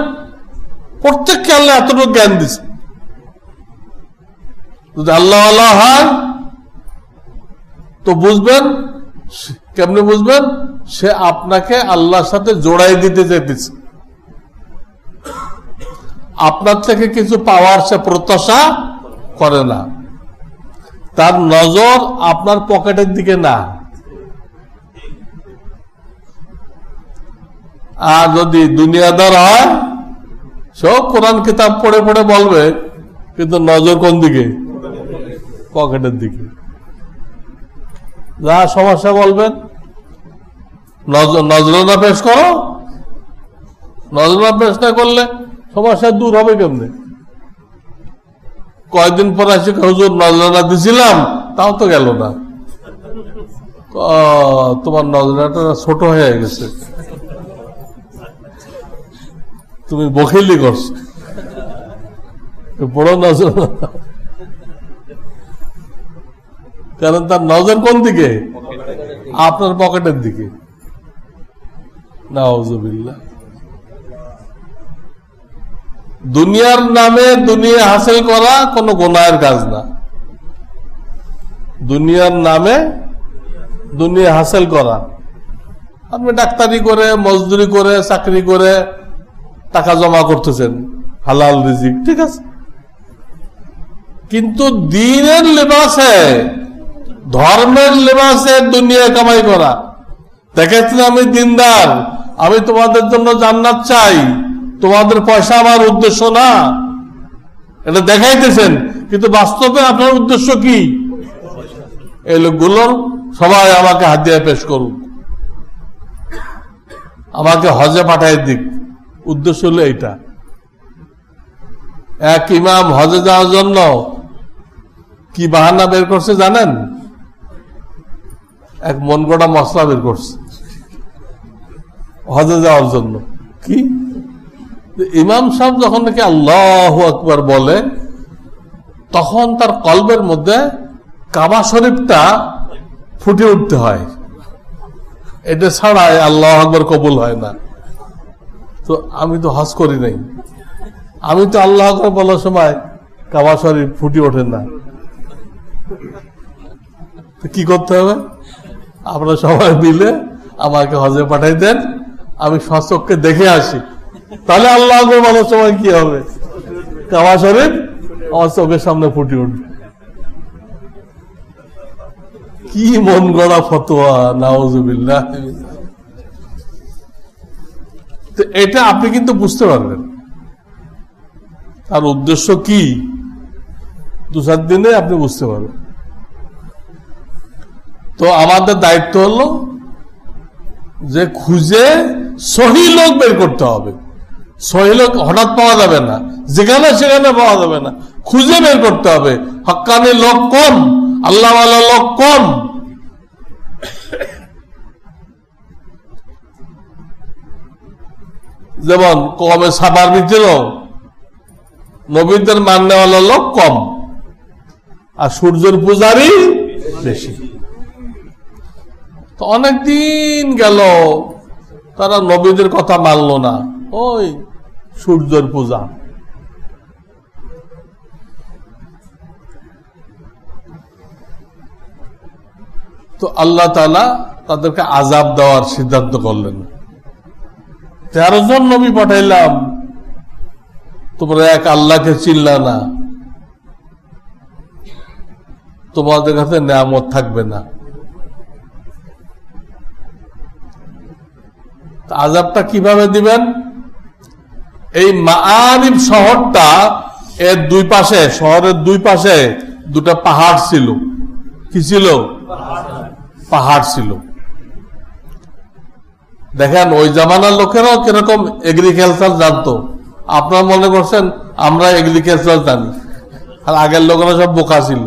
প্রত্যেককে আল্লাহ এতটুকু জ্ঞান দিচ্ছে। যদি আল্লাহ আল্লাহ হয় তো বুঝবেন, কেমনে বুঝবেন? সে আপনাকে আল্লাহর সাথে জোড়াই দিতে চাইতেছে, আপনার থেকে কিছু পাওয়ার সে প্রত্যাশা করে না। তার নজর আপনার পকেটের দিকে না। আর যদি দুনিয়াদার হয়, সব কোরআন কিতাব পড়ে পড়ে বলবে, কিন্তু নজর কোন দিকে? পকেটের দিকে। যা সমস্যা বলবেন, নজরানা পেশ করো। নজরানা পেশ না করলে সমস্যা দূর হবে কেমনে? কয়েকদিন পর আসে হুজুর নজরানা দিছিলাম, তাও তো গেল না। তোমার নজরানাটা ছোট হয়ে গেছে, তুমি বখিলি করছো, বড় নজরানা। কারণ তার নজর কোন দিকে? আপনার পকেটের দিকে। নাউজুবিল্লাহ। দুনিয়ার নামে দুনিয়া হাসিল করা কোনো গুনাহের কাজ না। দুনিয়ার নামে দুনিয়া হাসিল করা, আপনি ডাক্তারি করে, মজদুরি করে, চাকরি করে টাকা জমা করতেছেন, হালাল রিজিক, ঠিক আছে। কিন্তু দ্বীনের লেবাসে, ধর্মের লেবাসে দুনিয়া কামাই করা, দেখেছেন আমি দিনদার, আমি তোমাদের জন্য জান্নাত চাই, তোমাদের পয়সা আমার উদ্দেশ্য না, এটা দেখাইতেছেন, কিন্তু বাস্তবে আপনার উদ্দেশ্য কি? এই লোকগুলোর সবাই আমাকে হাদিয়া পেশ করুক, আমাকে হজে পাঠাই দিক, উদ্দেশ্য হলো এইটা। এক ইমাম হজে যাওয়ার জন্য কি বাহানা বের করছে জানেন? এক মন গড়া মশলা বের করছে হজে যাওয়ার জন্য। কি ইমাম সাহেব যখন নাকি আল্লাহু আকবার বলে, তখন তার কলবের মধ্যে কাবা শরীফটা ফুটে উঠতে হয়, এটা ছাড়াই আল্লাহু আকবার কবুল হয় না। তো আমি তো হজ করি নাই, আমি তো আল্লাহু আকবার বলার সময় কাবা শরীফ ফুটে ওঠে না, তো কি করতে হবে? আপনারা সবাই মিলে আমাকে হজে পাঠাই দেন, আমি স্বচক্ষে দেখে আসি, তাহলে আল্লাহ আকবার বলার সময় কি হবে? কাবা শরীফ আমার চোখের সামনে ফুটে উঠবে। কি মন গড়া ফতোয়া, নাউজুবিল্লাহ। তো এটা আপনি কিন্তু বুঝতে পারবেন তার উদ্দেশ্য কি, 2-4 দিনে আপনি বুঝতে পারবেন। তো আমাদের দায়িত্ব হলো যে খুঁজে সহি লোক বের করতে হবে। সহি লোক হঠাৎ পাওয়া যাবে না, যেখানে সেখানে পাওয়া যাবে না, খুঁজে বের করতে হবে। হক্কানি লোক কম, আল্লাহওয়ালা লোক কম। যেমন কমে সাবার ভিতরে নবীদের মাননেওয়ালা লোক কম, আর সূর্যের পূজারই বেশি। তো অনেকদিন গেল তারা নবীদের কথা মানল না, ওই সূর্যের পূজা। তো আল্লাহ তাআলা তাদেরকে আযাব দেওয়ার সিদ্ধান্ত করলেন। 13 জন নবী পাঠাইলাম, তোমরা এক আল্লাহকে চিনলা না, তোমাদের কাছে নিয়ামত থাকবে না। আযাবটা কিভাবে দিবেন? এই মাআরিব শহরটা এর দুই পাশে, শহরের দুই পাশে দুটা পাহাড় ছিল। কি ছিল? পাহাড় ছিল। দেখেন ওই জামানার লোকেরাও কিরকম এগ্রিকালচার জানতো। আপনারা মনে করছেন আমরা এগ্রিকালচার জানি, আর আগের লোকেরা সব বোকা ছিল।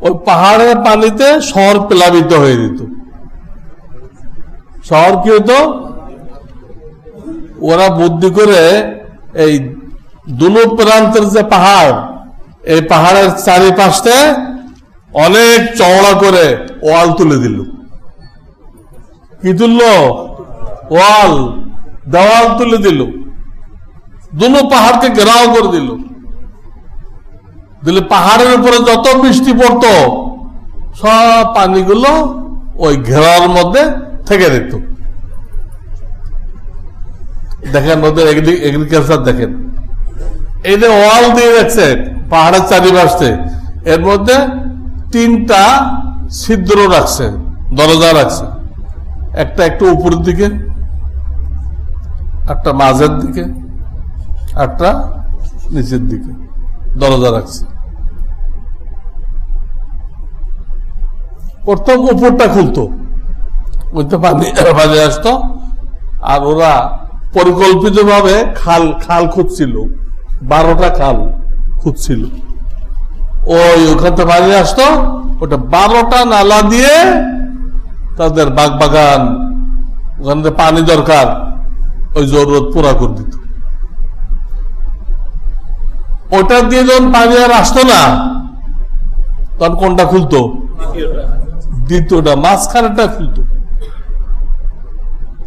ওই পাহাড়ের পানিতে শহর প্লাবিত হয়ে যেত। শহর কি হতো, ওরা বুদ্ধি করে এই দুনো প্রান্তের যে পাহাড়, এই পাহাড়ের চারিপাশে অনেক চওড়া করে ওয়াল তুলে দিল। কি তুলল? ওয়াল, দেওয়াল তুলে দিল, দুনো পাহাড়কে ঘেরাও করে দিল। দিলে পাহাড়ের উপরে যত বৃষ্টি পড়তো সব পানিগুলো ওই ঘেরার মধ্যে থেকে যেত। দেখেন ওদের এগ্রিকালচার দেখেন, এই যে ওয়াল দিয়ে রাখছে পাহাড়ের চারিপাশে, এর মধ্যে 3টা ছিদ্র রাখছে, দরজা রাখছে। একটা একটু উপরের দিকে, একটা মাঝের দিকে, একটা নিচের দিকে দরজা রাখছে। প্রথম উপরটা খুলতো, ওইটা পানি আসতো, আর ওরা পরিকল্পিত ভাবে খাল খুঁজছিল, 12টা খাল খুঁজছিল। ওখান থেকে পানি আসতো, ওটা 12টা নালা দিয়ে তাদের বাগান, ওখান থেকে পানি দরকার, ওই জরুরত পুরা করে দিত। ওটা দিয়ে যখন পানি আর আসতো না, তখন কোনটা খুলতো? দ্বিতীয়টা, মাঝখানেটা খুলতো।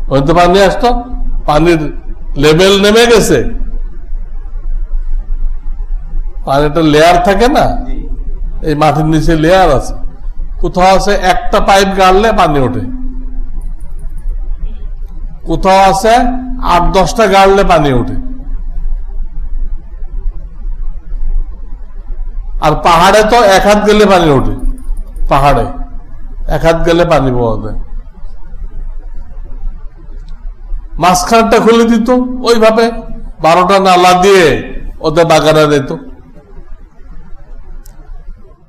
হয়তো পানি আসতো, পানির লেভেল নেমে গেছে, পানিটা লেয়ার থাকে না, এই মাটির নিচে লেয়ার আছে, কোথাও আছে একটা পাইপ গাড়লে পানি ওঠে, কোথাও আছে 8-10টা গাড়লে পানি ওঠে। আর পাহাড়ে তো 1 হাত গেলে পানি ওঠে, পাহাড়ে 1 হাত গেলে পানি পাওয়া যায়। মাঝখানটা খুলে দিত, ওইভাবে 12টা নালা দিয়ে ওদের বাগানে দিত।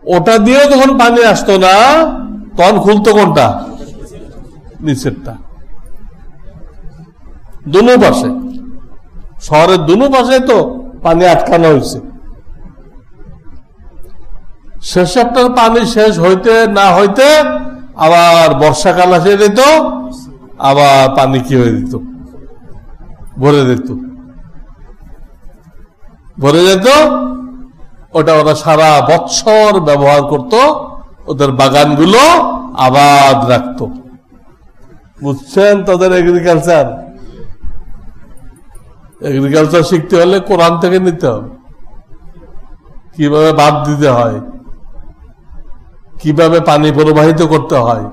ওটা দিয়ে যখন পানি আসতো না, তখন খুলতো কোনটা? নিচেরটা। দুনো পাশে, শহরের দুনো পাশে তো পানি আটকানো হয়েছে। শেষ সপ্তাহের পানি শেষ হইতে না হইতে আবার বর্ষাকাল আসে যেত, আবার পানি কি হয়ে দিত? ভরে যেত। ওটা ওরা সারা বছর ব্যবহার করত, ওদের বাগানগুলো আবাদ রাখত। বুঝছেন তাদের এগ্রিকালচার শিখতে হলে কোরআন থেকে নিতে হবে, কিভাবে বাদ দিতে হয়, কিভাবে পানি প্রবাহিত করতে হয়,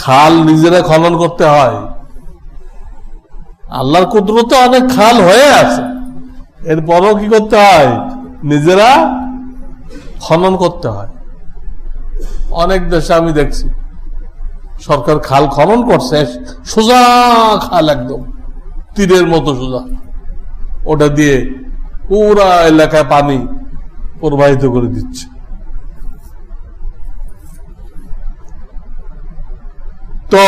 খাল নিজেরা খনন করতে হয়। আল্লাহর কুদরতে অনেক খাল হয়ে আছে, এরপরও কি করতে হয়? নিজেরা খনন করতে হয়। অনেক দেশে আমি দেখছি সরকার খাল খনন করছে, সোজা খাল, একদম তীরের মতো সোজা, ওটা দিয়ে পুরা এলাকায় পানি প্রবাহিত করে দিচ্ছে। তো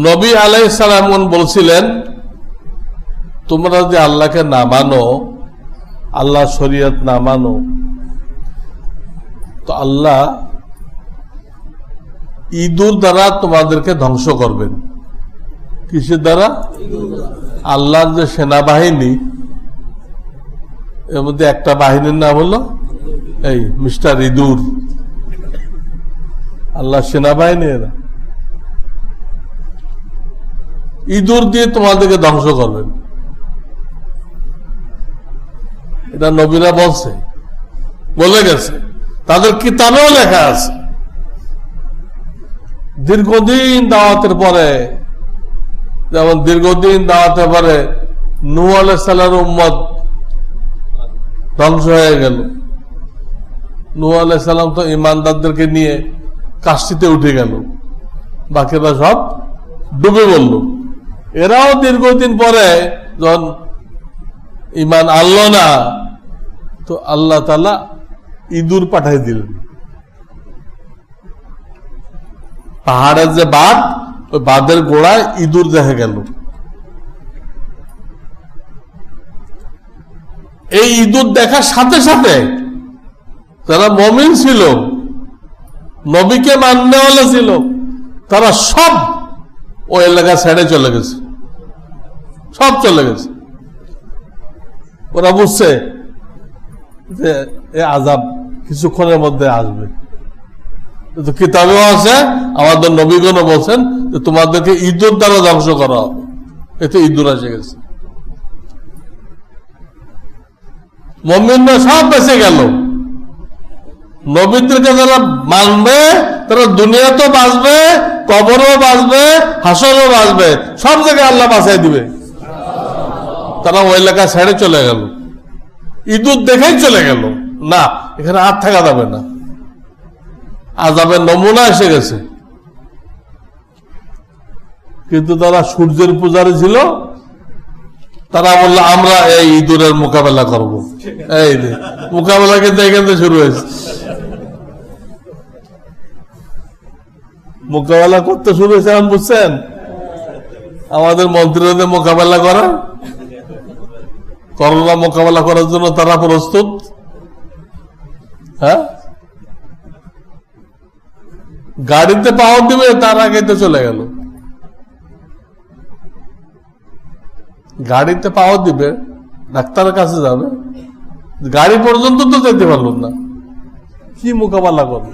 নবী আলাইহিস সালাম বলছিলেন, তোমরা যদি আল্লাহকে না মানো, আল্লাহ শরীয়ত না মানো, তো আল্লাহ ইঁদুর দ্বারা তোমাদেরকে ধ্বংস করবেন। কিসের দ্বারা? আল্লাহর যে সেনাবাহিনী, এর মধ্যে একটা বাহিনীর নাম হলো এই মিস্টার ইঁদুর। আল্লাহ সেনাবাহিনী এরা, ইঁদুর দিয়ে তোমাদেরকে ধ্বংস করবেন। এটা নবীরা বলছে, বলে গেছে, তাদের কিতাবেও লেখা আছে। দীর্ঘদিন দাওয়াতের পরে, যেমন দীর্ঘদিন দাওয়াতের পরে নূহ আলাইহিস সালামের উম্মত ধ্বংস হয়ে গেল। নূহ আলাইহিস সালাম তো ইমানদারদেরকে নিয়ে কাশতিতে উঠে গেল, বাকিরা সব ডুবে বলল। এরাও দীর্ঘদিন পরে যখন ইমান আনলো না, তো আল্লাহ তাআলা ইঁদুর পাঠাই দিলেন। পাহাড়ের যে বাঁধ, ওই বাঁধের গোড়ায় ইঁদুর দেখা গেল। এই ইঁদুর দেখার সাথে সাথে যারা মুমিন ছিল, নবীকে মাননেওয়ালা ছিল, তারা সব ওই এলাকা ছেড়ে চলে গেছে, সব চলে গেছে। ওরা বুঝছে যে এই আযাব কিছুক্ষণের মধ্যে আসবে। কিন্তু কিতাবেও আছে, আমাদের নবীগণও বলছেন যে তোমাদেরকে ইঁদুর দ্বারা ধ্বংস করা হবে। এতে ইঁদুর এসে গেছে, মুমিনরা সব বেঁচে গেল। নবীদেরকে যারা মানবে তারা দুনিয়াতেও বাঁচবে, কবরও বাঁচবে, হাসরও বাঁচবে, সব জায়গায় আল্লাহ বাঁচাই দিবে। তারা ওই এলাকা ছেড়ে চলে গেল, ইঁদুর দেখেই চলে গেল। না, এখানে আর থাকা যাবে না, আযাবের নমুনা এসে গেছে। কিন্তু তারা সূর্যের পূজারী ছিল, তারা বললো আমরা এই ইঁদুরের মোকাবেলা করব। এই মোকাবেলা কিন্তু এখান থেকে শুরু হয়েছে, মোকাবেলা করতে শুরু হয়েছে। এখন বুঝছেন আমাদের মন্ত্রীদের মোকাবেলা করা, করোনা মোকাবেলা করার জন্য তারা প্রস্তুত। হ্যাঁ, গাড়িতে পাওয়ার দিবে তার আগে তো চলে গেল। গাড়িতে পাওয়ার দিবে, ডাক্তারের কাছে যাবে, গাড়ি পর্যন্ত তো যেতে পারল না, কি মোকাবেলা করবে?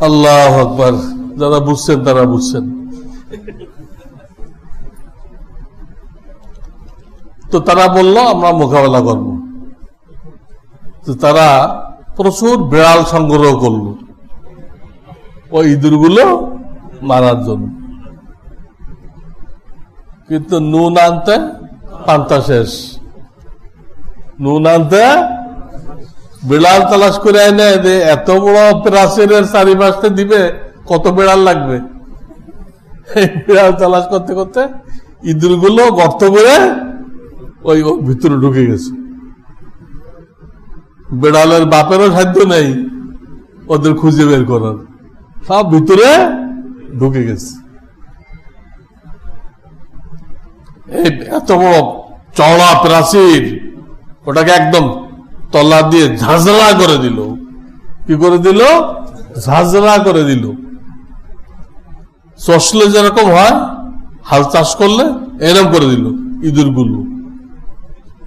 আল্লাহু আকবার। যারা বুঝছেন তারা বুঝছেন। তো তারা বলল আমরা মোকাবেলা করব। তো তারা প্রচুর বিড়াল সংগ্রহ করল ওই ইঁদুরগুলো মারার জন্য। কিন্তু নুন আনতে পান্তা শেষ, নুন আনতে বিড়াল তালাশ করে এনে এত বড় প্রাচীরের চারিপাশে দিবে, কত বিড়াল লাগবে? এই বিড়াল তালাশ করতে করতে ইঁদুরগুলো গর্ত করে ওই ভিতরে ঢুকে গেছে। বিড়ালের বাপেরও সাধ্য নেই ওদের খুঁজে বের করার, সব ভিতরে ঢুকে গেছে। এই এত বড় চওড়া প্রাচীর, ওটাকে একদম তলা দিয়ে ঝাঁঝরা করে দিল। কি করে দিল? ঝাঁঝরা করে দিল। চষলে যেরকম হয়, হাল চাষ করলে এরকম করে দিল ইঁদুরগুলো।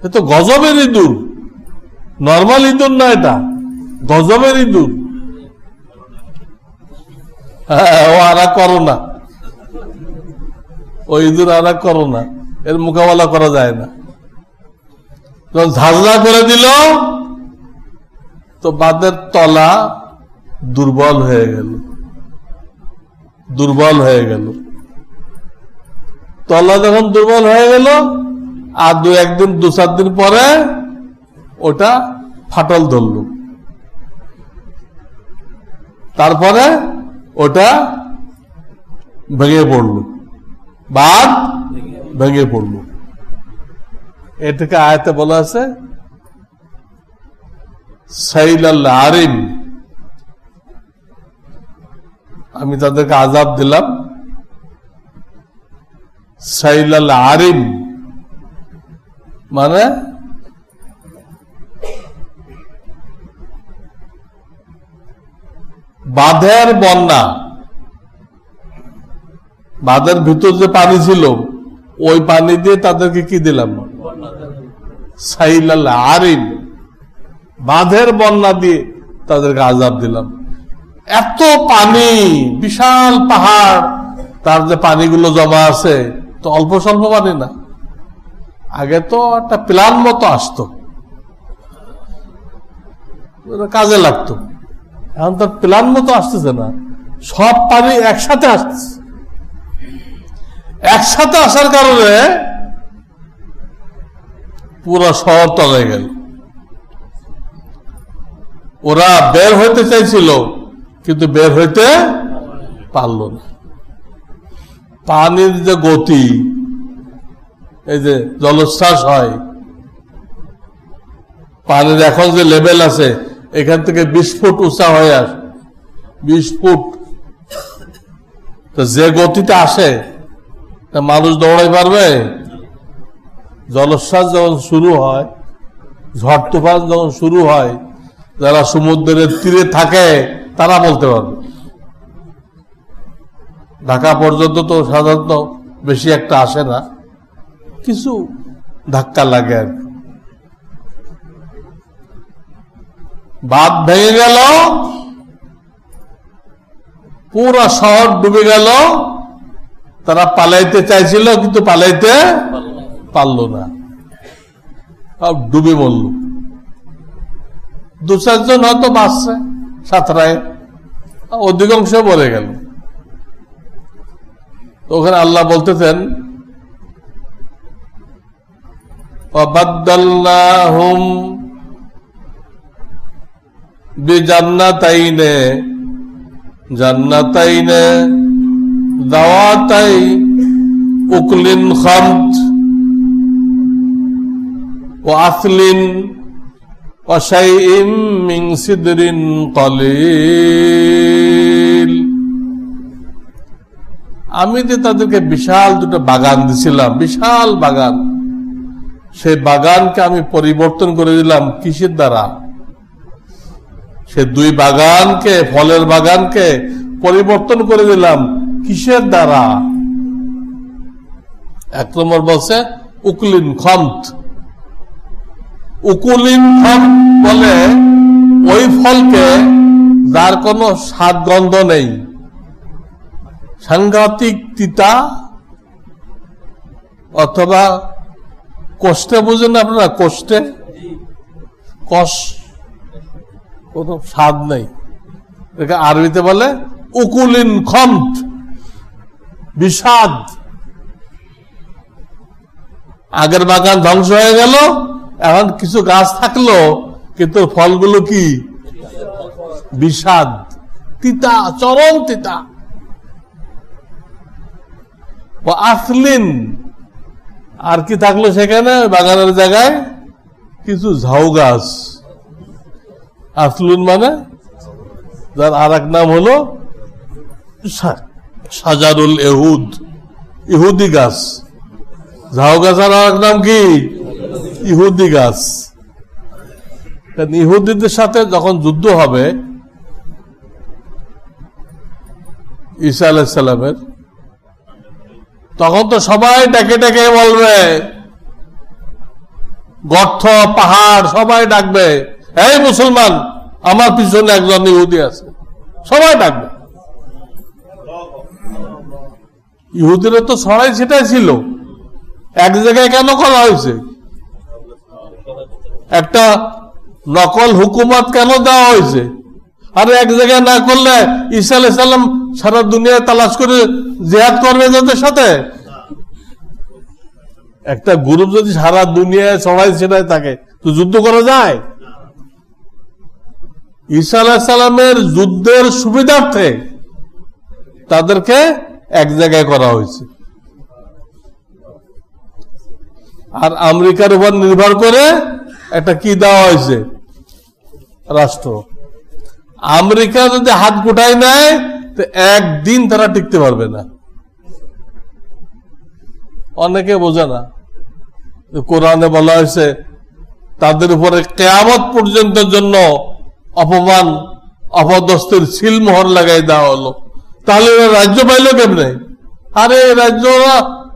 এ তো গজবের ইঁদুর, নর্মাল ইঁদুর না, এটা গজবের ইঁদুর। হ্যাঁ, ও আর করোনা, ওই ইঁদুর আর করোনা, এর মোকাবেলা করা যায় না। যখন ঝাঁঝরা করে দিল তো বাঁধের তলা দুর্বল হয়ে গেল, দুর্বল হয়ে গেল। তলা যখন দুর্বল হয়ে গেল, আর একদিন 2-4 দিন পরে ওটা ফাটল ধরল, তারপরে ওটা ভেঙে পড়ল, বাঁধ ভেঙে পড়ল। এটাকে আয়াতে বলা আছে সাইলাল আরিম। আমি তাদেরকে আযাব দিলাম সাইলাল আরিম, মানে বাঁধের বন্যা। বাঁধের ভিতর যে পানি ছিল, ওই পানি দিয়ে তাদেরকে কি দিলাম? সাইলাল আরিম, বাঁধের বন্যা দিয়ে তাদেরকে আযাব দিলাম। এত পানি, বিশাল পাহাড়, তার যে পানিগুলো জমা আছে, তো অল্প স্বল্প পানি না। আগে তো একটা প্ল্যান মতো আসতো, কাজে লাগতো। এখন তো প্ল্যান মতো আসতেছে না, সব পানি একসাথে আসতেছে। একসাথে আসার কারণে পুরো শহর তলায় গেল। ওরা বের হইতে চাইছিল কিন্তু বের হইতে পারল না। পানির যে গতি, এই যে জলোচ্ছ্বাস হয়, পানির এখন যে লেভেল আছে এখান থেকে 20 ফুট উঁচা হয়ে আসে, 20 ফুট। তো যে গতিতে আসে মানুষ দৌড়াই পারবে? জলোচ্ছ্বাস যখন শুরু হয়, ঝড় তুফান যখন শুরু হয়, যারা সমুদ্রের তীরে থাকে তারা বলতে পারবে। ঢাকা পর্যন্ত তো সাধারণত বেশি একটা আসে না, কিছু ধাক্কা লাগে আর কি। বাঁধ ভেঙে গেল, পুরো শহর ডুবে গেল। তারা পালাইতে চাইছিল কিন্তু পালাইতে পারল না, সব ডুবে মরল। 2-4 জন হয়তো বাঁচছে সাঁতরায়, অধিকাংশ মরে গেল। ওখানে আল্লাহ বলতেছেন وَبَدَّلْنَاهُمْ بِجَنَّتَيْنِ ذَوَاتَيْ أُكُلٍ خَمْطٍ وَأَثْلٍ وَشَيْءٍ مِّن سِدْرٍ قَلِيلٍ। আমি যে তাদেরকে বিশাল দুটো বাগান দিছিলাম, বিশাল বাগান, সেই বাগানকে আমি পরিবর্তন করে দিলাম কিসের দ্বারা? সে 2 বাগানকে, ফলের বাগানকে পরিবর্তন করে দিলাম কিসের দ্বারা? 1 নম্বর বলছে উকুলিন খমত। উকুলিন খমত বলে ওই ফলকে যার কোনো স্বাদ গন্ধ নেই, সাংঘাতিক তিতা, অথবা কষ্টে, বুঝেন আপনারা? কষ্টে, কষ, কোনো স্বাদ নেই, এটাকে আরবিতে বলে উকুলিন খমত, বিষাদ। আগের বাগান ধ্বংস হয়ে গেল, এখন কিছু গাছ থাকলো কিন্তু ফলগুলো কি? বিষাদ, তিতা, চরম তিতা। আসলিন, আর কি থাকলো সেখানে বাগানের জায়গায়? কিছু ঝাউ গাছ। আসলুন মানে যার আর এক নাম হলো সাজারুল এহুদ, ইহুদি গাছ। ঝাউ গাছের আর এক নাম কি? ইহুদি গাছ। ইহুদিদের সাথে যখন যুদ্ধ হবে ঈসা আলাইহিস সালামের, তখন তো সবাই ডেকে ডেকে বলবে, গর্ত পাহাড় সবাই ডাকবে, এই মুসলমান, আমার পিছনে একজন ইহুদি আছে, সবাই ডাকবে। ইহুদিরা তো ছড়াই ছিটাই ছিল, এক জায়গায় কেন করা হয়েছে? একটা নকল হুকুমত কেন দেওয়া হয়েছে? আর এক জায়গায় না করলে ঈসা আলাইহিস সালাম সারা দুনিয়ায় তালাশ করে জিহাদ করবে যাদের সাথে? একটা গ্রুপ যদি সারা দুনিয়ায় ছড়াই ছিটাই থাকে তো যুদ্ধ করা যায়? ঈসা আলাইহিস সালামের যুদ্ধের সুবিধার্থে তাদেরকে এক জায়গায় করা হয়েছে। আর আমেরিকার উপর নির্ভর করে একটা কি দেওয়া হয়েছে? রাষ্ট্র। আমেরিকা যদি হাত গুটাই নেয় তো একদিন তারা টিকতে পারবে না। অনেকে বোঝে না, কোরআনে বলা হয়েছে তাদের উপরে কিয়ামত পর্যন্তের জন্য অপমান, অপদস্থের সিলমোহর লাগাই দেওয়া হলো। তাহলে রাজ্য পাইল কেমনে? আরে রাজ্য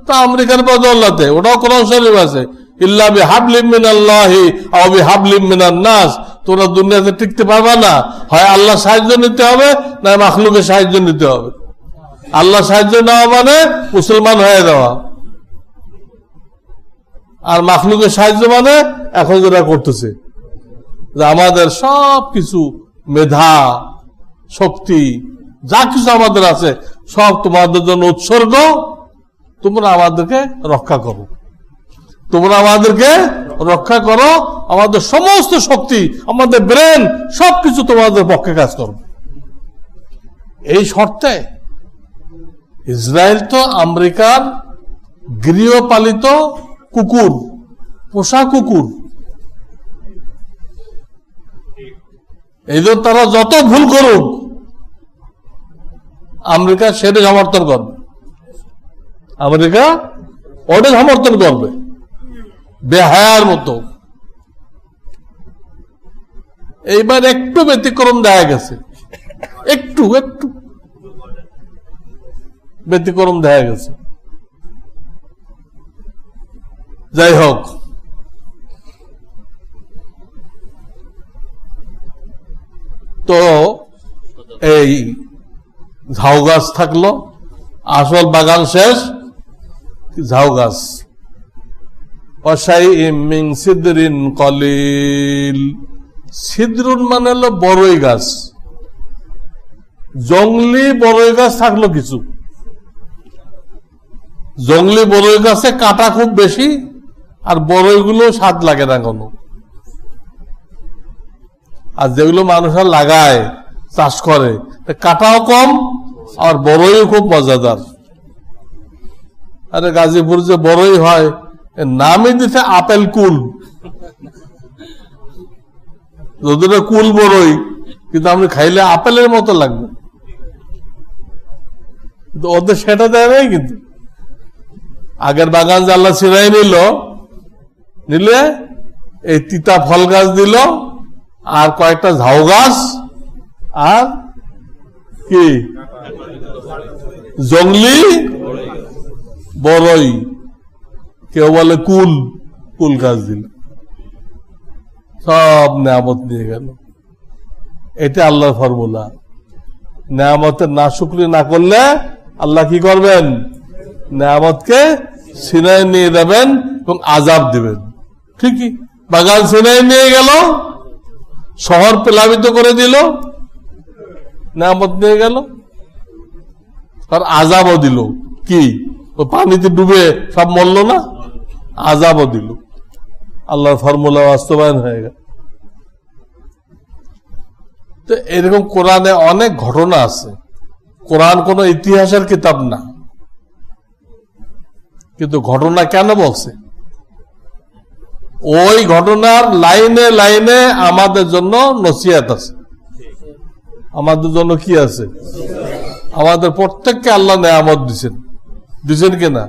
তা আমেরিকার বদৌলতে, ওটাও কোরআন শরীফ আছে, ইল্লা বিহাবলিম মিনাল্লাহি আও বিহাবলিম মিনান নাস। তোমরা দুনিয়াতে টিকতে পারবা না, হয় আল্লাহ সাহায্য নিতে হবে, না মাখলুকের সাহায্য নিতে হবে। আল্লাহ সাহায্য নেওয়া মানে মুসলমান হয়ে যাওয়া, আর মাখলুকের সাহায্য মানে এখন যেটা করতেছে, যে আমাদের সব কিছু মেধা, শক্তি, যা কিছু আমাদের আছে সব তোমাদের জন্য উৎসর্গ, তোমরা আমাদেরকে রক্ষা করো, তোমরা আমাদেরকে রক্ষা করো, আমাদের সমস্ত শক্তি, আমাদের ব্রেন, সবকিছু তোমাদের পক্ষে কাজ করো। এই শর্তে ইসরায়েল তো আমেরিকার গৃহপালিত কুকুর, পোষা কুকুর। এই যে তারা যত ভুল করুক, আমেরিকা সেটা সমর্থন করবে, আমেরিকা ওটা সমর্থন করবে বেহায়ার মতো। এইবার একটু ব্যতিক্রম দেখা গেছে, একটু একটু ব্যতিক্রম দেখা গেছে। যাই হোক, তো এই ঝাউ গাছ থাকলো, আসল বাগান শেষ, ঝাউ গাছ। সিদরিন কলিল, সিদরুন মানে হলো বড়ই গাছ, জঙ্গলি বড়ই গাছ থাকলো কিছু। জঙ্গলি বড়ই গাছে কাঁটা খুব বেশি, আর বড়ইগুলো স্বাদ লাগে না কোনো। আর যেগুলো মানুষরা লাগায়, চাষ করে, কাঁটাও কম আর বড়ই খুব মজাদার। আরে গাজীপুর যে বড়ই হয়, নামই দিতে আপেল কুল, যদিও কুল বড়ই, কিন্তু আপনি খাইলে আপেলের মতো লাগবে। ওদের সেটা দেয় নাই, কিন্তু আগের বাগান জানলা ছিঁড়াই নিলে এই তিতা ফল গাছ দিল, আর কয়েকটা ঝাউ গাছ, আর কি জঙ্গলি বড়ই, কেউ বলে কুল, কুল গাছ দিল, সব নেয়ামত নিয়ে গেল। এটা আল্লাহর ফর্মুলা। নেয়ামতের না শুকরি না করলে আল্লাহ কি করবেন? নেয়ামতকে সিনায় নিয়ে যাবেন এবং আযাব দিবেন। ঠিকই বাগান সিনায় নিয়ে গেল, শহর প্লাবিত করে দিল, নেয়ামত নিয়ে গেল, আর আযাবও দিল। কি পানিতে ডুবে সব মরল না, আযাবও দিল। আল্লাহর ফর্মুলা বাস্তবায়ন হয়ে গেল। তো এরকম কোরআনে অনেক ঘটনা আছে। কোরআন কোন ইতিহাসের কিতাব না, কিন্তু ঘটনা কেন বলছে? ওই ঘটনার লাইনে লাইনে আমাদের জন্য নসিহত আছে, আমাদের জন্য কি আছে? আমাদের প্রত্যেককে আল্লাহ নেয়ামত দিচ্ছেন কিনা?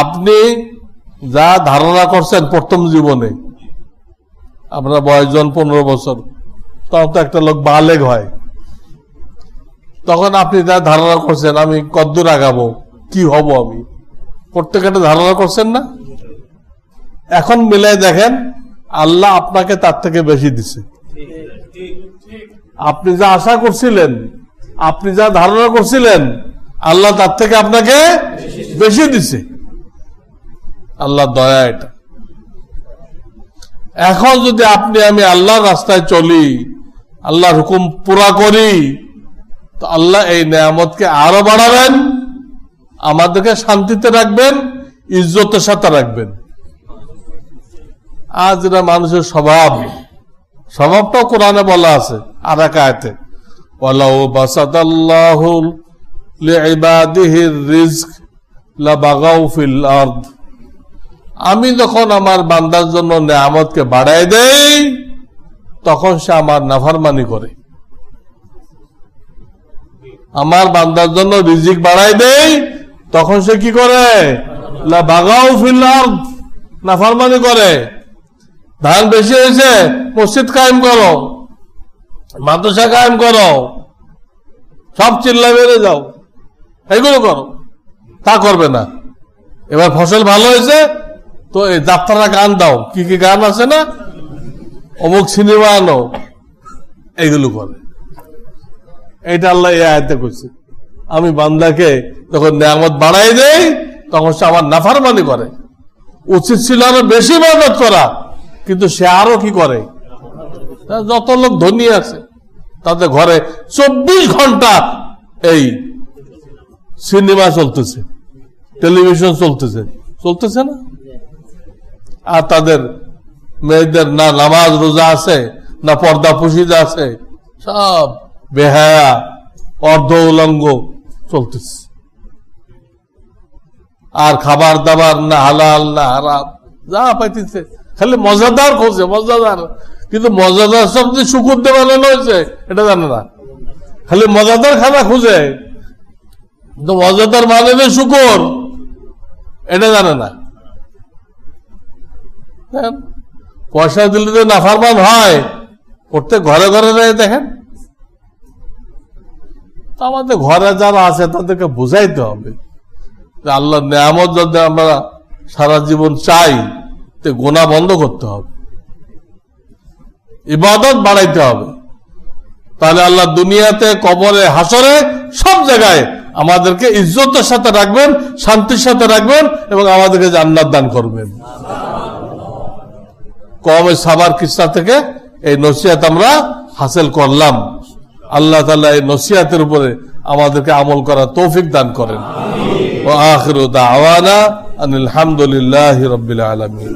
আপনি যা ধারণা করছেন প্রথম জীবনে, আপনার বয়স জন 15 বছর, তখন তো একটা লোক বালেগ হয়, তখন আপনি যা ধারণা করছেন আমি কদ্দূর আগাবো, কি হব আমি, প্রত্যেকটা ধারণা করছেন না? এখন মিলাই দেখেন আল্লাহ আপনাকে তার থেকে বেশি দিছে। আপনি যা আশা করছিলেন, আপনি যা ধারণা করছিলেন, আল্লাহ তার থেকে আপনাকে বেশি দিছে। আল্লাহ দয়া এটা। এখন যদি আপনি আমি আল্লাহর রাস্তায় চলি, আল্লাহর হুকুম পুরা করি, তো আল্লাহ এই নেয়ামতকে আরো বাড়াবেন, আমাদেরকে শান্তিতে রাখবেন, ইজ্জতের সাথে রাখবেন। আজ যেটা মানুষের স্বভাবটাও কোরআনে বলা আছে আর এক আয়াতে, ওয়ালাউ বাসাতাল্লাহু লিইবাদিহির রিজক লাবাগাউ ফিল আরদ। আমি যখন আমার বান্দার জন্য নেয়ামতকে বাড়ায় দেই, তখন সে আমার নাফরমানি করে। আমার বান্দার জন্য রিজিক বাড়ায় দেই, তখন সে কি করে? লাবাগাউ ফিল আরদ, নাফরমানি করে। ধান বেশি হয়েছে, মসজিদ কায়েম করো, মাদ্রাসা কায়েম করো, সব চিল্লা বেড়ে যাও, এইগুলো করো। তা করবে না। এবার ফসল ভালো হয়েছে তো এই যাত্রারা গান দাও, কি কি গান আছে না, অমুক সিনেমা আনো, এইগুলো করে। এইটা আল্লাহ এই আয়াতে করছে। আমি বান্দাকে যখন নেয়ামত বাড়াই দেই, তখন সে আমার নাফরমানি করে। উচিত ছিল আরো বেশি ইবাদত করা, কিন্তু সে আরো কি করে? যত লোক ধনী আছে তাদের ঘরে 24 ঘন্টা এই সিনেমা চলতেছে, টেলিভিশন চলতেছে না? আর তাদের মেয়েদের না নামাজ রোজা আছে, না পর্দা পুশিদা আছে, সব বেহায়া অর্ধ উলঙ্গ চলতেছে। আর খাবার দাবার না হালাল না হারাম, যা পাইতেছে খালি মজাদার খোঁজে, মজাদার। কিন্তু মজাদার শব্দ শুকুর দিয়ে বানানো হয়েছে এটা জানে না। খালি মজাদার খানা খুঁজে, কিন্তু মজাদার মানে যে শুকর এটা জানে না। পয়সা দিলে যে নাফরমান হয়, প্রত্যেক ঘরে ঘরে দেখেন। আমাদের ঘরে যারা আছে তাদেরকে বুঝাইতে হবে যে আল্লাহর নিয়ামত যদি আমরা সারা জীবন চাই, তো গুনাহ বন্ধ করতে হবে, ইবাদত বাড়াইতে হবে। তাহলে আল্লাহ দুনিয়াতে, কবরে, হাসরে সব জায়গায় আমাদেরকে ইজ্জতের সাথে রাখবেন, শান্তির সাথে রাখবেন এবং আমাদেরকে জান্নাত দান করবেন। কওমে সাবার কিসসা থেকে এই নসিহত আমরা হাসিল করলাম। আল্লাহ তাআলা এই নসিহতের উপরে আমাদেরকে আমল করার তৌফিক দান করেন। ওয়া আখিরু দাওয়ানা আনিল হামদুলিল্লাহি রাব্বিল আলামিন।